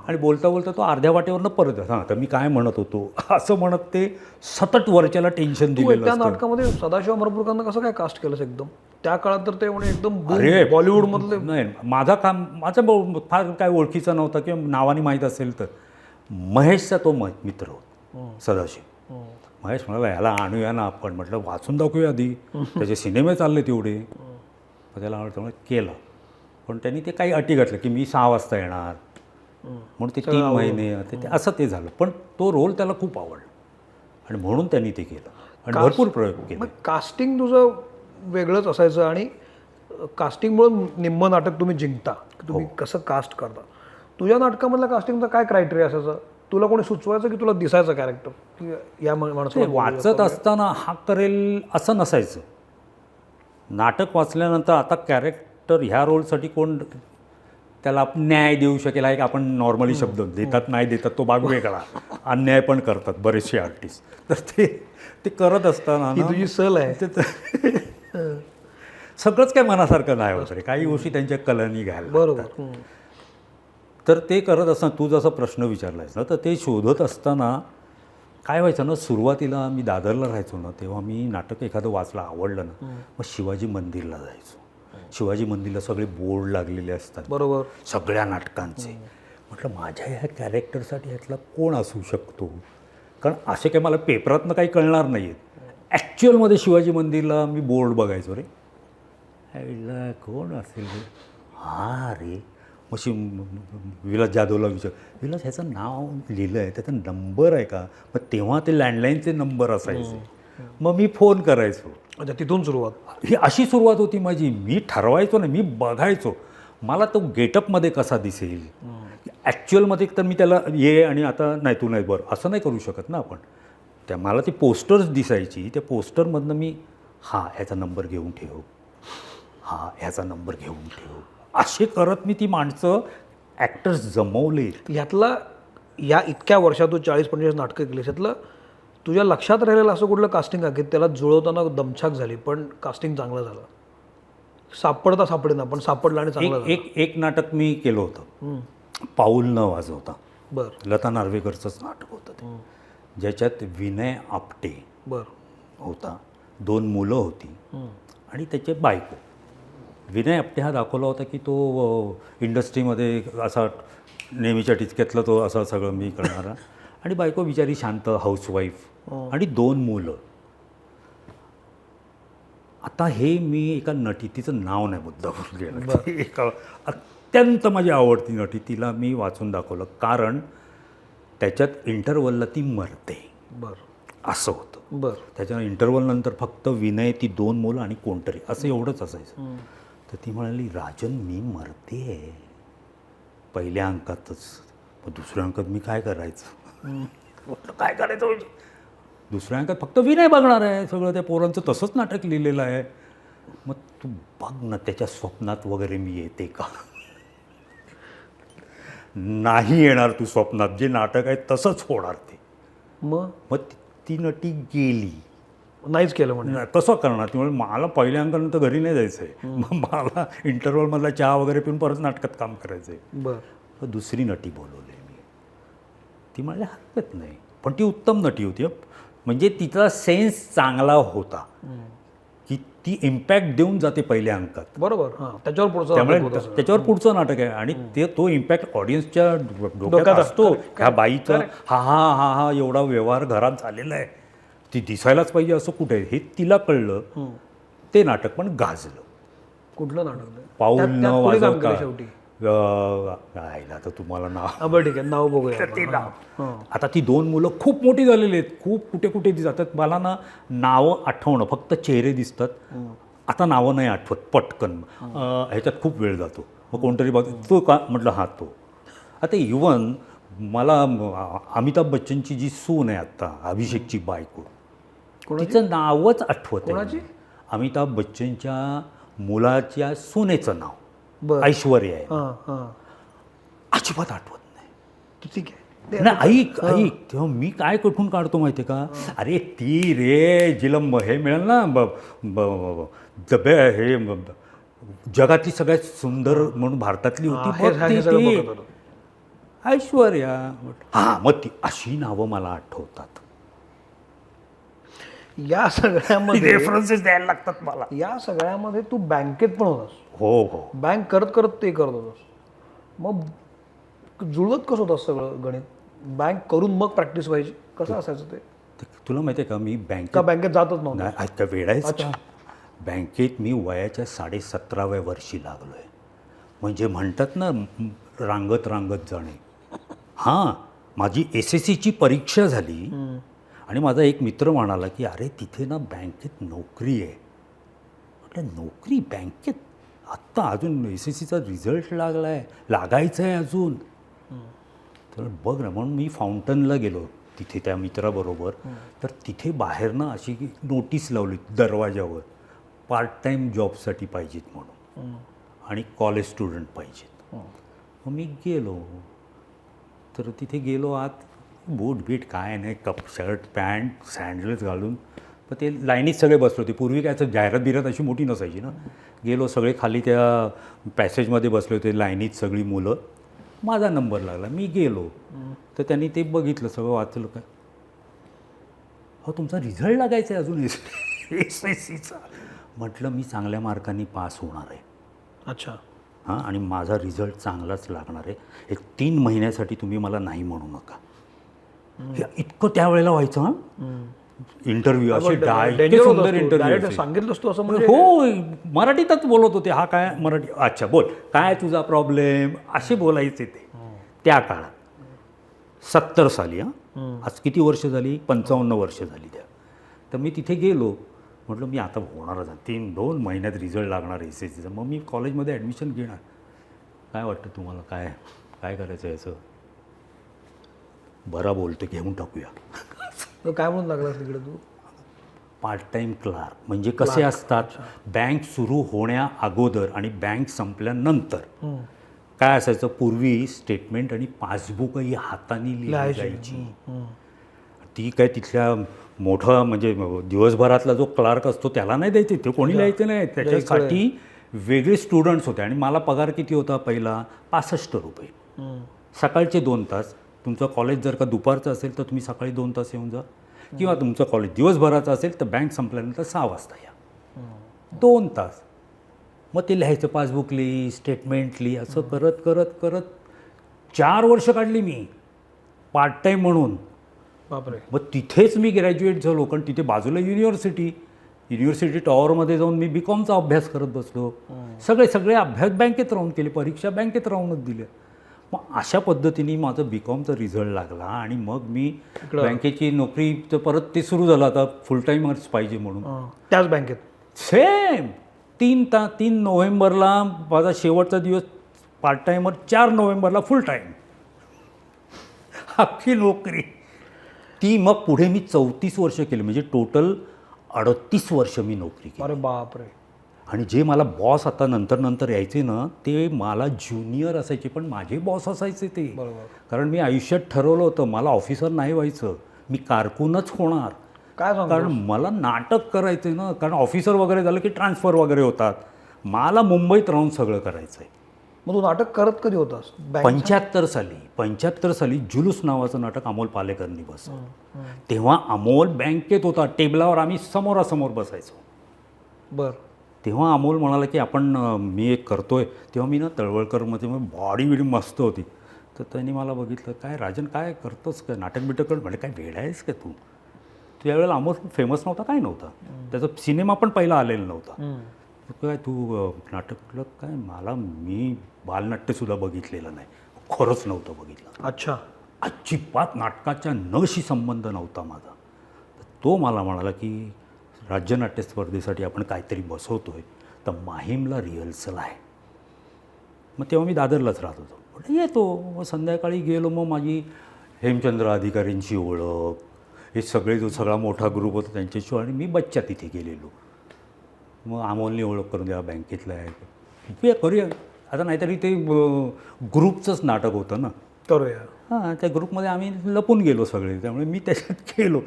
आणि बोलता बोलता तो अर्ध्या वाटेवरनं परत हां तर मी काय म्हणत होतो असं म्हणत ते सतत वरच्याला टेन्शन दिलेलं त्या असतं. नाटकामध्ये सदाशिव अमरपूरकरांना कसं काय कास्ट केलं एकदम त्या काळात? तर ते म्हणजे एकदम अरे, बॉलिवूड मधले. नाही, माझा फार काय ओळखीचा नव्हता किंवा नावाने माहीत असेल तर महेशचा तो मित्र होता सदाशिव. महेश म्हणाला ह्याला आणूया ना आपण. म्हटलं वाचून दाखवूया आधी, त्याचे सिनेमे चालले तेवढे. त्याला आवडतं म्हणजे केलं. पण त्यांनी ते काही अटी घातल्या की मी 6 वाजता येणार म्हणून ते 3 महिने असं ते झालं. पण तो रोल त्याला खूप आवडला आणि म्हणून त्यांनी ते केलं आणि भरपूर प्रयोग केले. मग कास्टिंग तुझं वेगळंच असायचं आणि कास्टिंगमुळे निम्म नाटक तुम्ही जिंकता. तुम्ही कसं कास्ट करता. तुझ्या नाटकामधल्या कास्टिंगचा काय क्रायटेरिया असायचा? तुला कोणी सुचवायचं की तुला दिसायचं कॅरेक्टर की या माणसाला वाचत असताना हा करेल असं नसायचं. नाटक वाचल्यानंतर आता कॅरेक्टर ह्या रोलसाठी कोण त्याला न्याय देऊ शकेल आहे की आपण नॉर्मली शब्द देतात नाही देतात तो भाग वेगळा. अन्याय पण करतात बरेचसे आर्टिस्ट. तर ते करत असताना ही तुझी सल आहे. सगळंच काय मनासारखं नाही होत रे, काही गोष्टी त्यांच्या कलानी घ्यायला. बरोबर. तर ते करत असताना तू जसा प्रश्न विचारलायस ना, तर ते शोधत असताना काय व्हायचं ना, सुरुवातीला मी दादरला राहायचो ना, तेव्हा मी नाटक एखादं वाचलं आवडलं ना, मग शिवाजी मंदिरला जायचो. शिवाजी मंदिरला सगळे बोर्ड लागलेले असतात बरोबर सगळ्या नाटकांचे. म्हटलं माझ्या ह्या कॅरेक्टरसाठी ह्यातला कोण असू शकतो, कारण असे काही मला पेपरातनं काही कळणार नाही आहेत. ॲक्च्युअलमध्ये शिवाजी मंदिरला मी बोर्ड बघायचो रे, ह्याला कोण असेल रे. हां रे, मग विलास जाधवला विलास ह्याचं नाव लिहिलं आहे, त्याचा नंबर आहे का. मग तेव्हा ते लँडलाईनचे नंबर असायचे. मग मी फोन करायचो. अच्छा, तिथून सुरुवात. ही अशी सुरुवात होती माझी. मी ठरवायचो ना, मी बघायचो मला तो गेटअपमध्ये कसा दिसेल. ॲक्च्युअलमध्ये तर मी त्याला ये आणि आता नाही तू नाही बरं असं नाही करू शकत ना आपण. मला ती पोस्टर्स दिसायची, त्या पोस्टरमधनं मी ह्याचा नंबर घेऊन ठेव, ह्याचा नंबर घेऊन ठेव, असे करत मी ती माणसं ॲक्टर्स जमवले. ह्यातला या इतक्या वर्षात तू 40-45 नाटकं केली, ह्यातलं तुझ्या लक्षात राहिलेलं असं कुठलं कास्टिंग आहे की त्याला जुळवताना दमछाक झाली पण कास्टिंग चांगलं झालं? सापडता सापडेना पण सापडलं आणि चांगलं झालं. एक नाटक मी केलं होतं, पाऊल न वाजवता. बरं. लता नार्वेकरचंच नाटक होतं ते, ज्याच्यात विनय आपटे होता, 2 मुलं होती आणि त्याचे बायको. विनय आपटे हा दाखवला होता की तो इंडस्ट्रीमध्ये असा नेहमीच्या टिचक्यातलं तो असा सगळं मी करणारा, आणि बायको बिचारी शांत हाऊसवाईफ आणि 2 मुलं. आता हे मी एका नटी, तिचं नाव नाही मुद्दाम लिहिलं, एका अत्यंत माझी आवडती नटी, तिला मी वाचून दाखवलं कारण त्याच्यात इंटरवलला ती मरते. बरं. असं होतं. बरं. त्याच्या इंटरवलनंतर फक्त विनय, ती 2 मुलं आणि कोणतरी असं एवढंच असायचं. तर ती म्हणाली राजन मी मरते पहिल्या अंकातच, मग दुसऱ्या अंकात मी काय करायचं. काय करायचं म्हणजे दुसऱ्या अंकात फक्त विनय बघणार आहे सगळं, त्या पोरांचं तसंच नाटक लिहिलेलं आहे. मग तू बघ ना त्याच्या स्वप्नात वगैरे मी येते का. नाही येणार तू स्वप्नात, जे नाटक आहे तसंच होणार ते. मग ती नटी गेली, नाहीच केलं म्हणजे. कसं करणार. त्यामुळे मला पहिल्या अंकानंतर घरी नाही जायचं आहे, मग मला इंटरवलमधला चहा वगैरे पिऊन परत नाटकात काम करायचं आहे. बरं. दुसरी नटी बोलवली मी, ती मला हरकत नाही, पण ती उत्तम नटी होती. म्हणजे तिचा सेन्स चांगला होता की ती इम्पॅक्ट देऊन जाते पहिल्या अंकात. बरोबर. त्याच्यावर पुढचं, त्यामुळे त्याच्यावर पुढचं नाटक आहे आणि तो इम्पॅक्ट ऑडियन्सच्या डोक्यात असतो. ह्या बाईचं हा एवढा व्यवहार घरात झालेला आहे, ती दिसायलाच पाहिजे असं कुठे, हे तिला कळलं. ते नाटक पण गाजलं. कुठलं नाटक? पाऊल न वाजवता. शेवटी राहिला तर तुम्हाला नाव, बरं ठीक आहे, नाव बघूया. ते नाव. आता ती 2 मुलं खूप मोठी झालेली आहेत, खूप कुठे कुठे जातात. मला ना नावं आठवणं, फक्त चेहरे दिसतात. आता नावं नाही आठवत पटकन, ह्याच्यात खूप वेळ जातो. मग कोणतरी बघ तो का म्हटलं हां तो. आता इवन मला अमिताभ बच्चनची जी सून आहे आत्ता, अभिषेकची बायको, तिचं नावच आठवत कोणाची? आहे. अमिताभ बच्चनच्या मुलाच्या सुनेचं नाव बरं. ऐश्वर्या आहे. हां हां अजिबात आठवत नाही. ठीक आहे. ते नाही ऐक तेव्हा मी काय कुठून काढतो माहिती आहे का, अरे ती रे जिला हे मिळेल ना हे जगातली सगळ्यात सुंदर म्हणून भारतातली होती हे बघ हे सगळं ती बघत होतो. ऐश्वर्या. हां मग ती अशी नावं मला आठवतात. या सगळ्यामध्ये रेफरन्सेस द्यायला लागतात मला. या सगळ्यामध्ये तू बँकेत पण होतास. हो हो. बँक करत करत ते करत होतास. मग जुळवत कसं होतं सगळं गणित? बँक करून मग प्रॅक्टिस व्हायची, कसं असायचं ते? तुला माहिती आहे का मी का बँकेत जातच नव्हतं? नाही आज का वेळ आहेस? अच्छा. बँकेत मी वयाच्या 17.5व्या वर्षी लागलो आहे. म्हणजे म्हणतात ना रांगत रांगत जाणे. हां माझी SSCची परीक्षा झाली आणि माझा एक मित्र म्हणाला की अरे तिथे ना बँकेत नोकरी आहे. म्हटलं नोकरी बँकेत? आत्ता अजून SSCचा रिझल्ट लागला आहे, लागायचं आहे अजून. तर बघ ना, म्हणून मी फाउंटनला गेलो तिथे त्या मित्राबरोबर. तर तिथे बाहेर ना अशी नोटीस लावली दरवाजावर, पार्ट टाईम जॉबसाठी पाहिजेत म्हणून आणि कॉलेज स्टुडंट पाहिजेत. मग मी गेलो. तर तिथे गेलो आत, बूट बीट काय नाही, कप शर्ट पॅन्ट सँडल्स घालून. पण ते लाईनीत सगळे बसले होते. पूर्वी काय असं जाहिरात बिरात अशी मोठी नसायची ना. गेलो सगळे खाली त्या पॅसेजमध्ये बसले होते लाईनीत सगळी मुलं. माझा नंबर लागला, मी गेलो. तर त्यांनी ते बघितलं सगळं, वाचलं. काय हो तुमचा रिझल्ट लागायचा आहे अजून SSCचा. म्हटलं मी चांगल्या मार्कांनी पास होणार आहे. अच्छा. हां आणि माझा रिझल्ट चांगलाच लागणार आहे. एक 3 महिन्यासाठी तुम्ही मला नाही म्हणू नका. हे इतकं त्यावेळेला व्हायचं. हां इंटरव्ह्यू असे इतके सुंदर इंटरव्ह्यू सांगितलंस तू असं म्हणजे? हो मराठीतच बोलत होते. हा काय मराठी, अच्छा बोल काय तुझा प्रॉब्लेम, असे बोलायचे ते त्या काळात. 70 साली. हां आज किती वर्ष झाली? 55 वर्ष झाली त्या. तर मी तिथे गेलो. म्हटलं मी आता होणारच आहे, 2 महिन्यात रिझल्ट लागणार SSCचा. मग मी कॉलेजमध्ये ॲडमिशन घेणार. काय वाटतं तुम्हाला, काय काय करायचं याचं? बरा बोलतो, घेऊन टाकूया. तर काय म्हणून लागलास तिकडे तू? Part time clerk. म्हणजे कसे असतात, बँक सुरू होण्या अगोदर आणि बँक संपल्यानंतर काय असायचं, पूर्वी स्टेटमेंट आणि पासबुकही हाताने लिहिली जायची. ती काय तिथल्या मोठा म्हणजे दिवसभरातला जो क्लार्क असतो त्याला नाही द्यायचे, ते कोणी लिहायचं नाही. त्याच्यासाठी वेगळे स्टुडंट्स होते. आणि मला पगार किती होता पहिला? 65 रुपये. सकाळचे 2 तास. तुमचं कॉलेज जर का दुपारचं असेल तर तुम्ही सकाळी 2 तास येऊन जा, किंवा तुमचं कॉलेज दिवसभराचं असेल तर बँक संपल्यानंतर 6 वाजता या. 2 तास. मग ते लिहायचं, पासबुक लिही, स्टेटमेंट लिही, असं करत करत करत 4 वर्ष काढली मी पार्ट टाईम म्हणून. बापरे. मग तिथेच मी ग्रॅज्युएट झालो, कारण तिथे बाजूला युनिव्हर्सिटी टॉवरमध्ये जाऊन मी BComचा अभ्यास करत बसलो. सगळे अभ्यास बँकेत राहून केले, परीक्षा बँकेत राहूनच दिल्या. मग अशा पद्धतीने माझं BComचा रिझल्ट लागला आणि मग मी बँकेची नोकरी तर परत ते सुरू झालं, आता फुल टाईमर्स पाहिजे म्हणून. त्याच बँकेत सेम 3 नोव्हेंबरला माझा शेवटचा दिवस पार्ट टाईमवर, 4 नोव्हेंबरला फुल टाईम. अख्खी नोकरी ती. मग पुढे मी 34 वर्ष केली, म्हणजे टोटल 38 वर्ष मी नोकरी केली. अरे बापरे. आणि जे मला बॉस आता नंतर यायचे ना, ते मला ज्युनियर असायचे पण माझे बॉस असायचे ते. बरोबर. कारण मी आयुष्यात ठरवलं होतं मला ऑफिसर नाही व्हायचं, मी कारकूनच होणार. काय सांगतो? कारण मला नाटक करायचं आहे ना, कारण ऑफिसर वगैरे झालं की ट्रान्सफर वगैरे होतात. मला मुंबईत राहून सगळं करायचं आहे. मग तू नाटक करत कधी होतास? 75 साली जुलूस नावाचं नाटक अमोल पालेकरांनी बसवलं. तेव्हा अमोल बँकेत होता, टेबलावर आम्ही समोरासमोर बसायचो. बरं. तेव्हा अमोल म्हणाला की मी एक करतोय. तेव्हा मी ना तळवळकरमध्ये बॉडी बिडी मस्त होती. तर त्यांनी मला बघितलं, काय राजन काय करतोस काय, नाटक बिटक कर. म्हणजे काय वेडा आहेस का तू? त्यावेळेला अमोल फेमस नव्हता, काय नव्हता, त्याचा सिनेमा पण पहिला आलेला नव्हता. काय तू नाटक कुठलं काय? मी बालनाट्यसुद्धा बघितलेलं नाही, खरंच नव्हतं बघितलं. अच्छा. अजिबात नाटकाच्या नशी संबंध नव्हता माझा. तो मला म्हणाला की राज्यनाट्य स्पर्धेसाठी आपण काहीतरी बसवतोय, तर माहीमला रिहर्सल आहे. मग तेव्हा मी दादरलाच राहत होतो. म्हटलं येतो. मग संध्याकाळी गेलो. मग माझी हेमचंद्र अधिकाऱ्यांची ओळख, हे सगळे जो सगळा मोठा ग्रुप होता त्यांच्याशी, आणि मी बच्चा तिथे गेलेलो. मग अमोलने ओळख करून द्या, बँकेतला आहे, करूया आता. नाहीतरी ते ग्रुपचंच नाटक होतं ना. करूया. हां, त्या ग्रुपमध्ये आम्ही लपून गेलो सगळे, त्यामुळे मी त्याच्यात गेलो.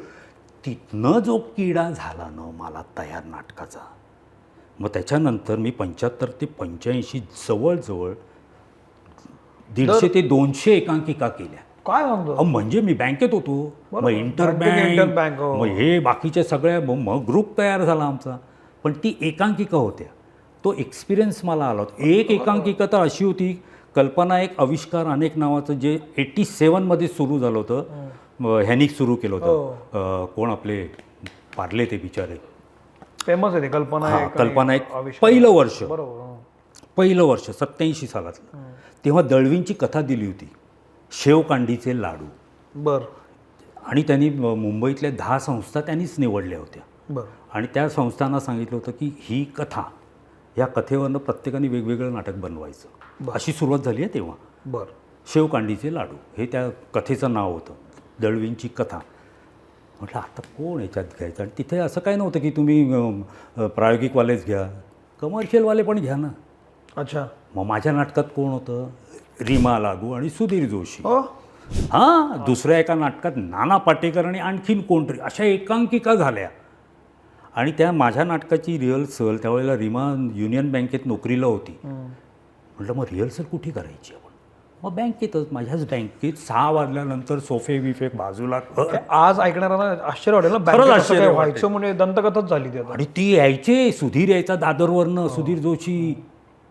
तिथनं जो किडा झाला ना मला तयार नाटकाचा, मग त्याच्यानंतर मी 75 ते 85 जवळजवळ 150 ते 200 एकांकिका केल्या. काय म्हणतो? म्हणजे मी बँकेत होतो, मग इंटर बँक, बँक, मग हे बाकीच्या सगळ्या, मग ग्रुप तयार झाला आमचा. पण ती एकांकिका होत्या, तो एक्सपिरियन्स मला आला होता. एक एकांकिका तर अशी होती, कल्पना एक आविष्कार अनेक नावाचं, जे 87मध्ये सुरू झालं होतं. ह्यांनी सुरू केलं होतं. कोण आपले पारले ते बिचारे, फेमस आहे ते कल्पना. कल्पना एक पहिलं वर्ष, बरोबर, पहिलं वर्ष 87 सालातलं. तेव्हा दळवींची कथा दिली होती, शेवकांडीचे लाडू. बर. आणि त्यांनी मुंबईतल्या 10 संस्था त्यांनीच निवडल्या होत्या. बर. आणि त्या संस्थांना सांगितलं होतं की ही कथा, या कथेवरनं प्रत्येकाने वेगवेगळं नाटक बनवायचं. अशी सुरुवात झाली आहे तेव्हा. बर. शेवकांडीचे लाडू हे त्या कथेचं नाव होतं, दळवींची कथा. म्हटलं आता कोण याच्यात घ्यायचं. आणि तिथे असं काय नव्हतं की तुम्ही प्रायोगिकवालेच घ्या, कमर्शियलवाले पण घ्या ना. अच्छा. मग माझ्या नाटकात कोण होतं, रीमा लागू आणि सुधीर जोशी. हो. हां, दुसऱ्या एका नाटकात नाना पाटेकर आणि आणखीन कोणतरी, अशा एकांकिका झाल्या. आणि त्या माझ्या नाटकाची रिहर्सल त्यावेळेला रीमा युनियन बँकेत नोकरीला होती. म्हटलं मग रिहर्सल कुठे करायची आपण. मग बँकेतच, माझ्याच बँकेत 6 वाजल्यानंतर सोफे बिफे बाजूला. आज ऐकणाऱ्यांना आश्चर्य वाटेल ना, बँकेत असं काय व्हायचं म्हणजे दंतकथाच झाली ती आता. आणि ती यायचे, सुधीर यायचा दादरवरनं, सुधीर जोशी,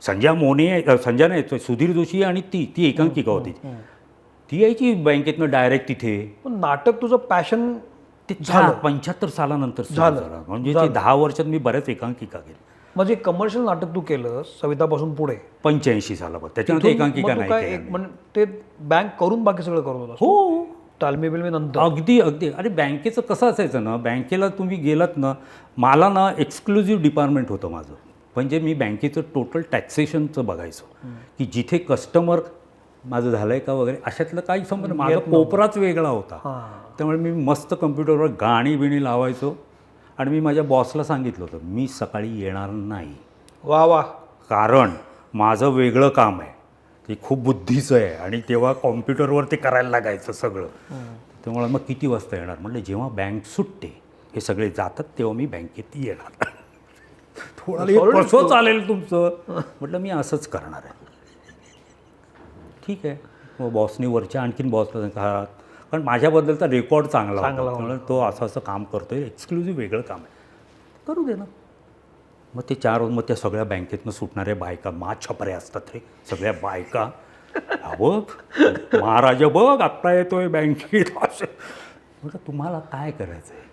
संजय मोने, संजय नाही, सुधीर जोशी, आणि ती एकांकिका होती. ती यायची बँकेतनं डायरेक्ट तिथे. पण नाटक तुझं पॅशन ते 75 सालानंतर झालं. म्हणजे ते 10 वर्षात मी बऱ्याच एकांकिका केल्या. म्हणजे कमर्शियल नाटक तू केलं सवितापासून पुढे 85 सालापासून. त्याच्यानंतर एकांकिका नाही केल्या. म्हणजे ते बँक करून बाकी सगळं करत होता. हो, तालमी बिलमी नंतर. अगदी अगदी. अरे बँकेचं कसं असायचं ना, बँकेला तुम्ही गेलात ना, मला ना एक्सक्लुझिव्ह डिपार्टमेंट होतं माझं. म्हणजे मी बँकेचं टोटल टॅक्सेशनचं बघायचो, की जिथे कस्टमर माझं झालं आहे का वगैरे, अशातलं काही संबंध. माझा कोपराच वेगळा होता. त्यामुळे मी मस्त कम्प्युटरवर गाणी बिणी लावायचो. आणि मी माझ्या बॉसला सांगितलं होतं मी सकाळी येणार नाही. वा वा. कारण माझं वेगळं काम आहे, ते खूप बुद्धीचं आहे, आणि तेव्हा कॉम्प्युटरवर ते करायला लागायचं सगळं. त्यामुळे मग किती वाजता येणार. म्हटलं जेव्हा बँक सुटते, हे सगळे जातात, तेव्हा मी बँकेत येणार. थोडं कसं चालेल तुमचं. म्हटलं मी असंच करणार आहे. ठीक आहे. मग बॉसनी वरच्या आणखीन बॉसला सांगितलं, कारण माझ्याबद्दलचा रेकॉर्ड चांगला होता, त्यामुळे तो असं असं काम करतो आहे, एक्सक्लुझिव्ह वेगळं काम आहे, करू दे ना. मग ते 4 मग त्या सगळ्या बँकेतनं सुटणाऱ्या बायका, छपऱ्या असतात रे सगळ्या बायका, बघ महाराजा बघ आत्ता येतोय बँकेत, असं. म्हटलं तुम्हाला काय करायचं आहे,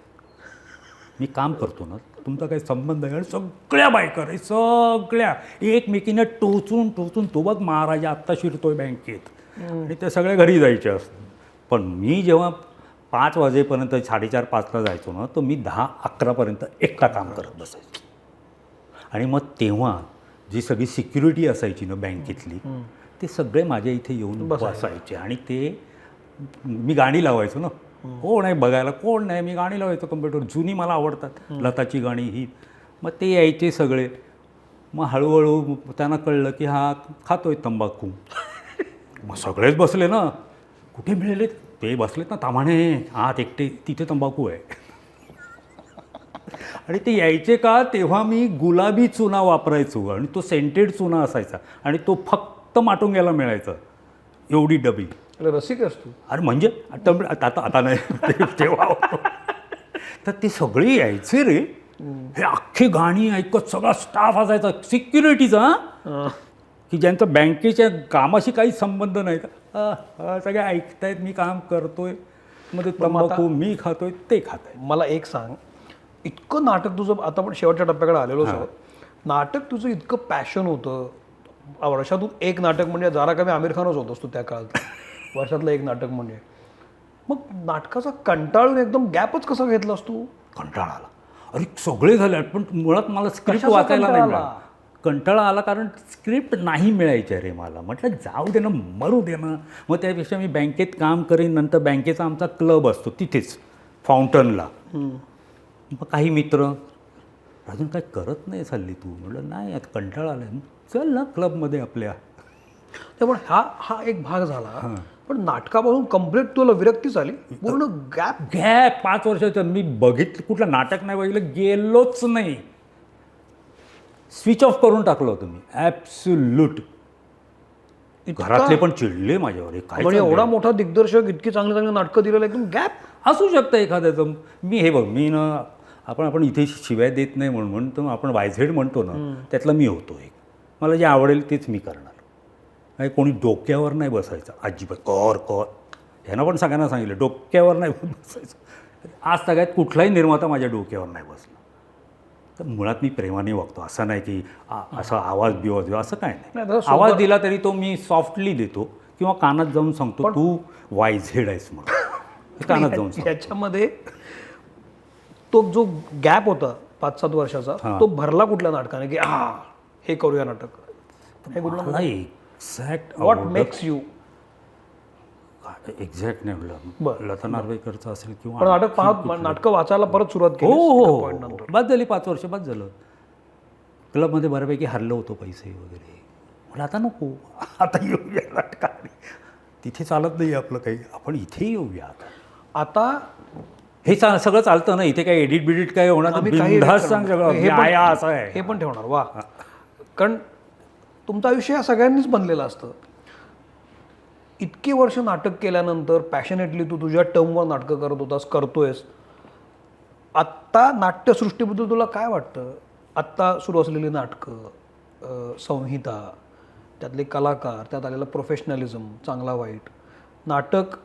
मी काम करतो ना, तुमचा काही संबंध आहे. आणि सगळ्या बायका रे, सगळ्या एकमेकीनं टोचून टोचून, तो बघ महाराजा आत्ता शिरतोय बँकेत, आणि त्या सगळ्या घरी जायच्या असतात. पण मी जेव्हा 5 वाजेपर्यंत 4:30-5ला जायचो ना, तर मी 10-11पर्यंत एकटा काम करत बसायचो. आणि मग तेव्हा जी सगळी सिक्युरिटी असायची ना बँकेतली, ते सगळे माझ्या इथे येऊन बसायचे. आणि ते मी गाणी लावायचो ना, कोण आहे बघायला, कोण नाही, मी गाणी लावायचो कम्प्युटर, जुनी मला आवडतात, लताची गाणी ही. मग ते यायचे सगळे. मग हळूहळू त्यांना कळलं की हा खातोय तंबाखू. मग सगळेच बसले ना, कुठे मिळाले ते, बसलेत ना तामाणे आत एकटे, तिथे तंबाखू आहे. आणि ते यायचे का, तेव्हा मी गुलाबी चुना वापरायचो, आणि तो सेंटेड चुना असायचा, आणि तो फक्त माटुंग्याला मिळायचा, एवढी डबी. रसिक असतो. अरे म्हणजे आता नाही तेव्हा. तर ते सगळे यायचे रे, हे अख्खी गाणी ऐकत, सगळा स्टाफ असायचा सिक्युरिटीचा, की ज्यांचा बँकेच्या कामाशी काही संबंध नाही, सगळे ऐकतायत मी काम करतोय, मध्ये तंबाखू मी खातोय, ते खात आहे. मला एक सांग, इतकं नाटक तुझं, आता आपण शेवटच्या टप्प्याकडे आलेलो सर, नाटक तुझं इतकं पॅशन होतं, वर्षातून एक नाटक म्हणजे जरा कमी आमिर खानच होत असतो त्या काळात, वर्षातलं एक नाटक म्हणजे. मग नाटकाचा कंटाळून एकदम गॅपच कसा घेतलास तू? कंटाळा आला. अरे सगळे झाले पण मुळात मला स्क्रिप्ट कशाचा वाचायला नाही कंटाळा मिळाला. कंटाळा आला कारण स्क्रिप्ट नाही मिळायच्या रे मला. म्हटलं जाऊ दे ना, मरू दे ना. मग त्यापेक्षा मी बँकेत काम करीन. नंतर बँकेचा आमचा क्लब असतो तिथेच फाउंटनला. मग काही मित्र अजून काय करत नाही चालली तू. म्हटलं नाही आता कंटाळा आला. चल ना क्लबमध्ये आपल्या. त्यामुळे हा एक भाग झाला. पण नाटकापासून कम्प्लीट तुला विरक्तीच आली, पूर्ण गॅप. 5 वर्षाचं मी बघितलं, कुठलं नाटक नाही बघितलं, गेलोच नाही. स्विच ऑफ करून टाकलं होतं मी ॲब्सोल्यूट. घरातले पण चिडले माझ्यावर. काय म्हणजे एवढा मोठा दिग्दर्शक, इतकी चांगली चांगली नाटकं दिलेलं, एकदम गॅप असू शकतं एखाद्याचं. मी हे बघ, मी ना आपण इथे शिव्या देत नाही म्हणून म्हणतो, आपण वायझेड म्हणतो ना, त्यातला मी होतो एक. मला जे आवडेल तेच मी करणार. काही कोणी डोक्यावर नाही बसायचं अजिबात. कर ह्यानं पण सगळ्यांना सांगितलं डोक्यावर नाही बसायचं. आज सगळ्यात कुठलाही निर्माता माझ्या डोक्यावर नाही बसला. तर मुळात मी प्रेमाने वागतो. असं नाही की असा आवाज बिवाज असं काय नाही. आवाज दिला तरी तो मी सॉफ्टली देतो किंवा कानात जाऊन सांगतो तू वायझेड आहेस म्हणून. कानात जाऊन याच्यामध्ये तो जो गॅप होता 5-7 वर्षाचा, तो भरला कुठल्या नाटकाने की हे करूया नाटक? हे कुठलं exact what makes you? Exact नाही म्हटलं. लता नार्वेकरचं असेल किंवा पण नाटक पाहत, नाटकं वाचायला परत सुरुवात केली. हो, बाद झाली. 5 वर्ष बाद झालं. क्लबमध्ये बऱ्यापैकी हरलं होतं पैसे वगैरे. मला आता नको, आता येऊया नाटकाने. तिथे चालत नाही आपलं काही, आपण इथे येऊया आता. हे सगळं चालतं ना इथे. काही एडिट बिडिट काय होणार, बिनधास्त सांग सगळं. असं आहे, हे पण ठेवणार. वा. कारण तुमचं आयुष्य या सगळ्यांनीच बनलेलं असतं. इतकी वर्ष नाटक केल्यानंतर पॅशनेटली तू तुझ्या टर्मवर नाटकं करत होतास, करतोयस. आत्ता नाट्यसृष्टीबद्दल तुला काय वाटतं? आत्ता सुरू असलेली नाटकं, संहिता, त्यातले कलाकार, त्यात आलेलं प्रोफेशनलिझम, चांगला वाईट. नाटक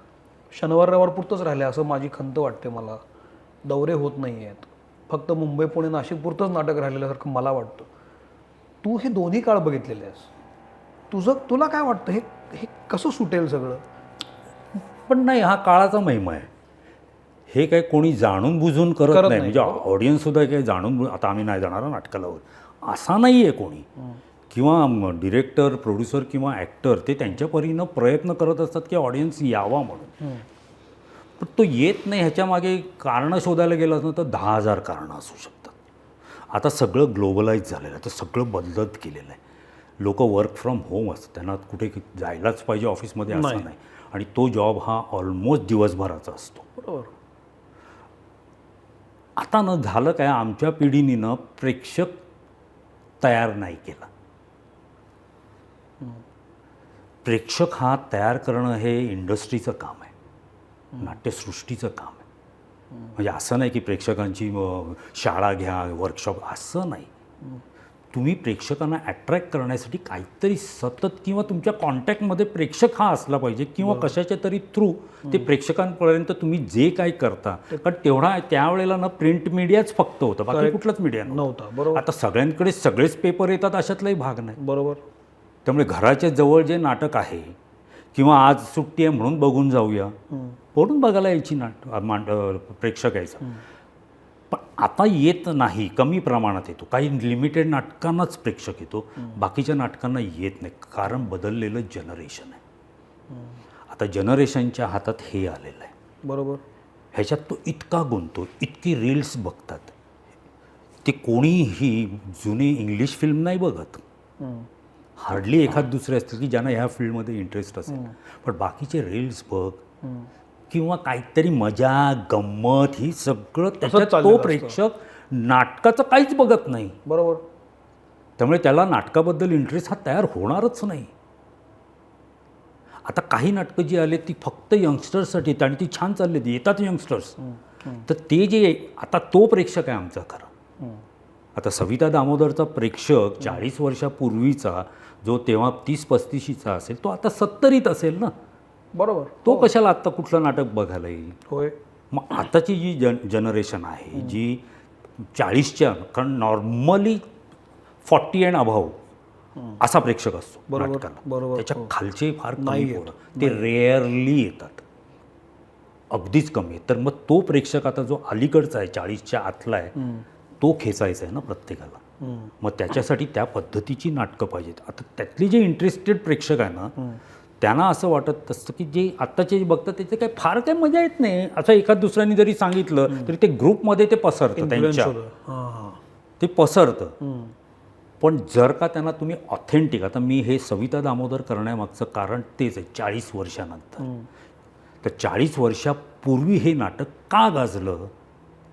शनिवार रविवार पुरतंच राहिले असं माझी खंत वाटते मला. दौरे होत नाही आहेत. फक्त मुंबई पुणे नाशिक पुरतंच नाटक राहिलेल्यासारखं मला वाटतं. तू हे दोन्ही काळ बघितलेले आहेस. तुला काय वाटतं हे कसं सुटेल सगळं? पण नाही, हा काळाचा महिमा आहे. हे काही कोणी जाणून बुजून करत नाही. म्हणजे ऑडियन्ससुद्धा काही जाणून आता आम्ही नाही जाणार नाटकाला असा नाही आहे कोणी. किंवा डिरेक्टर, प्रोड्युसर किंवा ॲक्टर ते त्यांच्या परीनं प्रयत्न करत असतात की ऑडियन्स यावा म्हणून. पण तो येत नाही. ह्याच्या मागे कारणं शोधायला गेलं ना तर 10,000 कारणं असू शकतात. आता सगळं ग्लोबलाइज झालेलं आहे. तर सगळं बदलत गेलेलं आहे. लोक वर्क फ्रॉम होम असतात. त्यांना कुठे जायलाच पाहिजे ऑफिसमध्ये असं नाही. आणि तो जॉब हा ऑलमोस्ट दिवसभराचा असतो. बरोबर. आता न झालं काय, आमच्या पिढीनं प्रेक्षक तयार नाही केला. प्रेक्षक हा तयार करणं हे इंडस्ट्रीचं काम आहे, नाट्यसृष्टीचं काम आहे. म्हणजे असं नाही की प्रेक्षकांची शाळा घ्या, वर्कशॉप, असं नाही. तुम्ही प्रेक्षकांना अट्रॅक्ट करण्यासाठी काहीतरी सतत किंवा तुमच्या कॉन्टॅक्टमध्ये प्रेक्षक हा असला पाहिजे किंवा कशाच्या तरी थ्रू ते प्रेक्षकांपर्यंत तुम्ही जे काही करता. कारण तेवढा त्यावेळेला ना प्रिंट मीडियाच फक्त होतं, बाकी कुठलाच मीडिया नव्हता. बरोबर. आता सगळ्यांकडे सगळेच पेपर येतात अशातलाही भाग नाही. बरोबर. त्यामुळे घराच्या जवळ जे नाटक आहे किंवा आज सुट्टी आहे म्हणून बघून जाऊया, पडून बघायला यायची प्रेक्षक यायचा. पण आता येत नाही, कमी प्रमाणात येतो. काही लिमिटेड नाटकांनाच प्रेक्षक येतो, बाकीच्या नाटकांना येत नाही. कारण बदललेलं जनरेशन आहे. आता जनरेशनच्या हातात हे आलेलं आहे. बरोबर. ह्याच्यात तो इतका गुंतो, इतकी रील्स बघतात. ते कोणीही जुनी इंग्लिश फिल्म नाही बघत. हार्डली एखाद दुसरे असतील की ज्यांना ह्या फील्डमध्ये इंटरेस्ट असेल. पण बाकीचे रील्स बघ किंवा काहीतरी मजा गंमत, ही सगळं त्याच्यात तो प्रेक्षक नाटकाचं काहीच बघत नाही. बरोबर. त्यामुळे त्याला नाटकाबद्दल इंटरेस्ट हा तयार होणारच नाही. आता काही नाटकं जी आले ती फक्त यंगस्टर्ससाठी आणि ती छान चालली, ती येतात यंगस्टर्स. तर ते जे आता तो प्रेक्षक आहे आमचा खरा. आता सविता दामोदरचा प्रेक्षक 40 वर्षापूर्वीचा जो तेव्हा 30-35चा असेल, तो आता 70त असेल ना. बरोबर. तो कशाला आत्ता कुठलं नाटक बघायला येईल? होय. मग आताची जी जनरेशन आहे जी 40च्या, कारण नॉर्मली 40 अँड अभाव असा प्रेक्षक असतो नाटकाला. बरोबर. त्याच्या खालचे फार कमी पोरं, ते रेअरली येतात, अगदीच कमी आहेत. तर मग तो प्रेक्षक आता जो अलीकडचा आहे 40च्या आतला आहे, तो खेचायचा आहे ना प्रत्येकाला. मग त्याच्यासाठी त्या पद्धतीची नाटकं पाहिजेत. आता त्यातली जे इंटरेस्टेड प्रेक्षक आहे ना त्यांना असं वाटत असतं की जे आत्ताचे जे बघतात त्याचे काही फार काही मजा येत नाही. असं एखाद दुसऱ्यांनी जरी सांगितलं तरी ते ग्रुपमध्ये ते पसरतं, त्यांच्या ते पसरतं. पण जर का त्यांना तुम्ही ऑथेंटिक, आता मी हे सविता दामोदर करण्यामागचं कारण तेच आहे, 40 वर्षानंतर. तर 40 वर्षापूर्वी हे नाटक का गाजलं,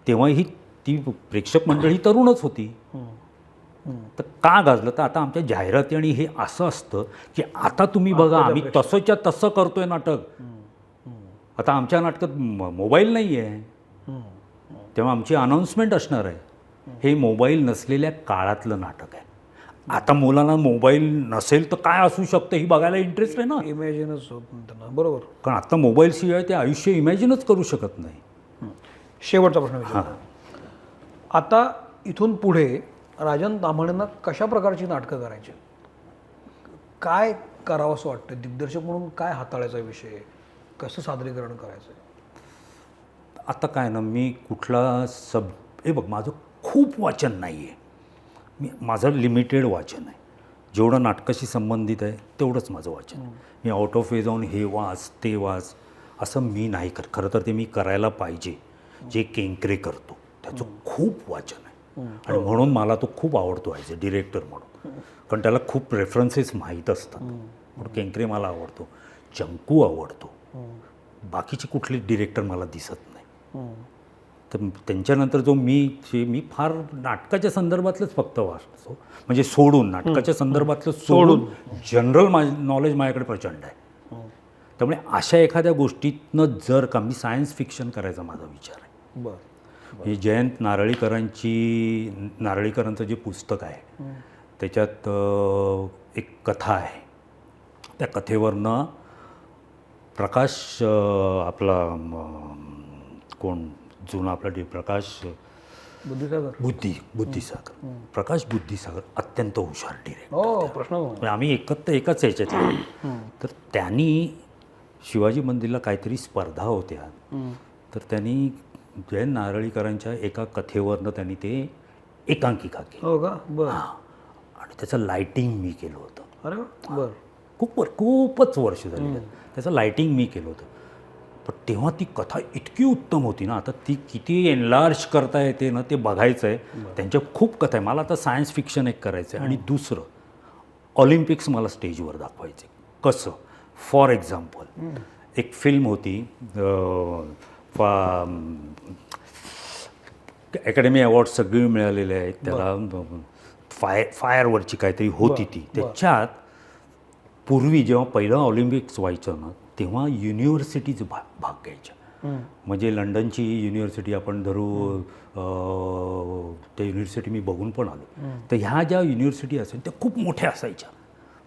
तेव्हाही ती प्रेक्षक मंडळी तरुणच होती. तर का गाजलं, तर आता आमच्या जाहिराती आणि हे असं असतं की आता तुम्ही बघा आम्ही तसंच्या तसं करतोय नाटक. आता आमच्या नाटकात मोबाईल नाही आहे, तेव्हा आमची अनाऊन्समेंट असणार आहे. हे मोबाईल नसलेल्या काळातलं नाटक आहे. आता मुलांना मोबाईल नसेल तर काय असू शकतं ही बघायला इंटरेस्ट आहे ना, इमॅजिनच होत नाही त्यांना. बरोबर. कारण आता मोबाईलशिवाय ते आयुष्य इमॅजिनच करू शकत नाही. शेवटचा प्रश्न विचारतो. आता इथून पुढे राजन ताम्हाणेंना कशा प्रकारची नाटकं करायची, काय करावं असं वाटतं, दिग्दर्शक म्हणून काय हाताळायचा विषय, कसं सादरीकरण करायचं? आता काय ना, मी कुठला हे बघ, माझं खूप वाचन नाही आहे, माझं लिमिटेड वाचन आहे. जेवढं नाटकाशी संबंधित आहे तेवढंच माझं वाचन. मी आउट ऑफ वे जाऊन हे वाच ते वाच असं मी नाही करत. खरं तर ते मी करायला पाहिजे. जे केंकरे करतो त्याचं खूप वाचन आहे आणि म्हणून मला तो खूप आवडतो ॲज अ डिरेक्टर म्हणून, कारण त्याला खूप रेफरन्सेस माहीत असतात. म्हणून केंकरे मला आवडतो, चंकू आवडतो, बाकीचे कुठले डिरेक्टर मला दिसत नाही. तर त्यांच्यानंतर जो मी फार नाटकाच्या संदर्भातलंच फक्त वाचतो, म्हणजे सोडून नाटकाच्या संदर्भातलं सोडून जनरल नॉलेज माझ्याकडे प्रचंड आहे. त्यामुळे अशा एखाद्या गोष्टीतनं जर का मी सायन्स फिक्शन करायचा माझा विचार आहे. बरं. हे जयंत नारळीकरांचं जे पुस्तक आहे त्याच्यात एक कथा आहे. त्या कथेवरनं प्रकाश आपला कोण जुना आपला प्रकाश बुद्धिसागर प्रकाश बुद्धिसागर अत्यंत हुशार डिरेक्टर. हो, प्रश्न. आम्ही एकाच ह्याच्यात. तर त्यांनी शिवाजी मंदिरला काहीतरी स्पर्धा होत्या, तर त्यांनी जयंत नारळीकरांच्या एका कथेवरनं त्यांनी ते एकांकिका केली. हो का? बरं. आणि त्याचं लाईटिंग मी केलं होतं. अरे बरं. खूपच वर्ष झाली त्याचं लाईटिंग मी केलं होतं. पण तेव्हा ती कथा इतकी उत्तम होती ना, आता ती किती एनलार्ज करता येते ना ते बघायचं आहे. त्यांच्या खूप कथा आहे. मला आता सायन्स फिक्शन एक करायचं आहे आणि दुसरं ऑलिम्पिक्स मला स्टेजवर दाखवायचे. कसं, फॉर एक्झाम्पल एक फिल्म होती, अकॅडमी अवॉर्ड सगळे मिळालेले आहेत त्याला, फायरवरची काहीतरी होती ती. त्याच्यात पूर्वी जेव्हा पहिलं ऑलिम्पिक्स व्हायचं ना तेव्हा युनिव्हर्सिटीज भाग घ्यायच्या. म्हणजे लंडनची युनिव्हर्सिटी आपण धरू, त्या युनिव्हर्सिटी मी बघून पण आलो. तर ह्या ज्या युनिव्हर्सिटी असेल त्या खूप मोठ्या असायच्या,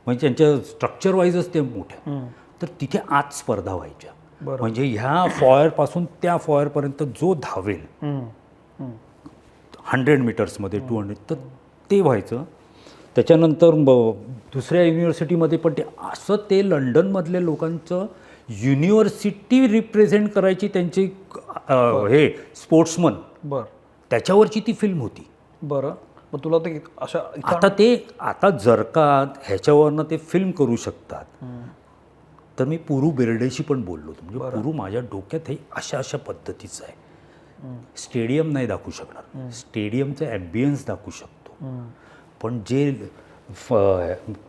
म्हणजे त्यांच्या स्ट्रक्चर वाईजच ते मोठ्या. तर तिथे आत स्पर्धा व्हायच्या. म्हणजे ह्या फॉयरपासून त्या फॉयरपर्यंत जो धावेल 100 मीटर्समध्ये 200, तर ते व्हायचं. त्याच्यानंतर दुसऱ्या युनिव्हर्सिटीमध्ये पण ते असं, ते लंडनमधल्या लोकांचं युनिव्हर्सिटी रिप्रेझेंट करायची त्यांची हे स्पोर्ट्समन. बरं. त्याच्यावरची ती फिल्म होती. बरं. मग तुला ते अशा आता जर का ह्याच्यावरनं ते फिल्म करू शकतात तर मी पुरू बेर्डेशी पण बोललो होतो. म्हणजे पुरू माझ्या डोक्यात हे अशा पद्धतीचं आहे. स्टेडियम नाही दाखवू शकणार, स्टेडियमचं ॲम्बियन्स दाखवू शकतो, पण जे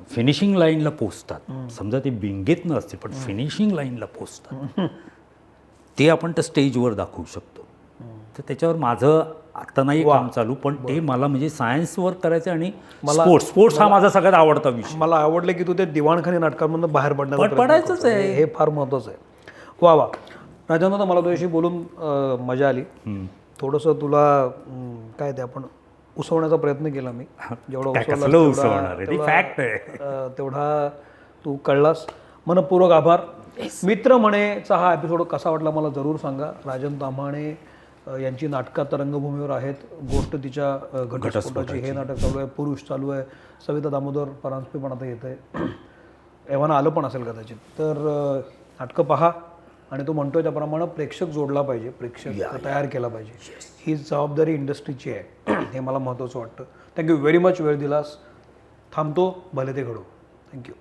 फिनिशिंग लाईनला पोचतात, समजा ते बिंगेत नसते पण फिनिशिंग लाईनला पोचतात, ते आपण त्या स्टेजवर दाखवू शकतो. तर त्याच्यावर माझं आता नाही काम चालू, पण ते मला म्हणजे सायन्सवर करायचं. आणि स्पोर्ट्स हा माझा सगळ्यात आवडता विषय. मला आवडलं की तू ते दिवाणखाने नाटकांमधून बाहेर पडायचंच आहे, हे फार महत्त्वाचं आहे. वा वा राजांना, मला तुझ्याशी बोलून मजा आली. थोडंसं तुला काय ते आपण उसवण्याचा प्रयत्न केला मी, जेवढा तेवढा तू कळलास. मनपूर्वक आभार. मित्र म्हणेचा हा एपिसोड कसा वाटला मला जरूर सांगा. राजन ताम्हाणे यांची नाटकात रंगभूमीवर आहेत. गोष्ट तिच्या घटस्फोटाची हे नाटक चालू आहे, पुरुष चालू आहे, सविता दामोदर परांजपे पण आता येत आहे, एव्हाना आलं पण असेल कदाचित. तर नाटकं पहा आणि तो म्हणतोय त्याप्रमाणे प्रेक्षक जोडला पाहिजे, प्रेक्षक तयार केला पाहिजे. ही जबाबदारी इंडस्ट्रीची आहे हे मला महत्त्वाचं वाटतं. थँक्यू व्हेरी मच, वेळ दिलास. थांबतो, भले ते घडो. थँक्यू.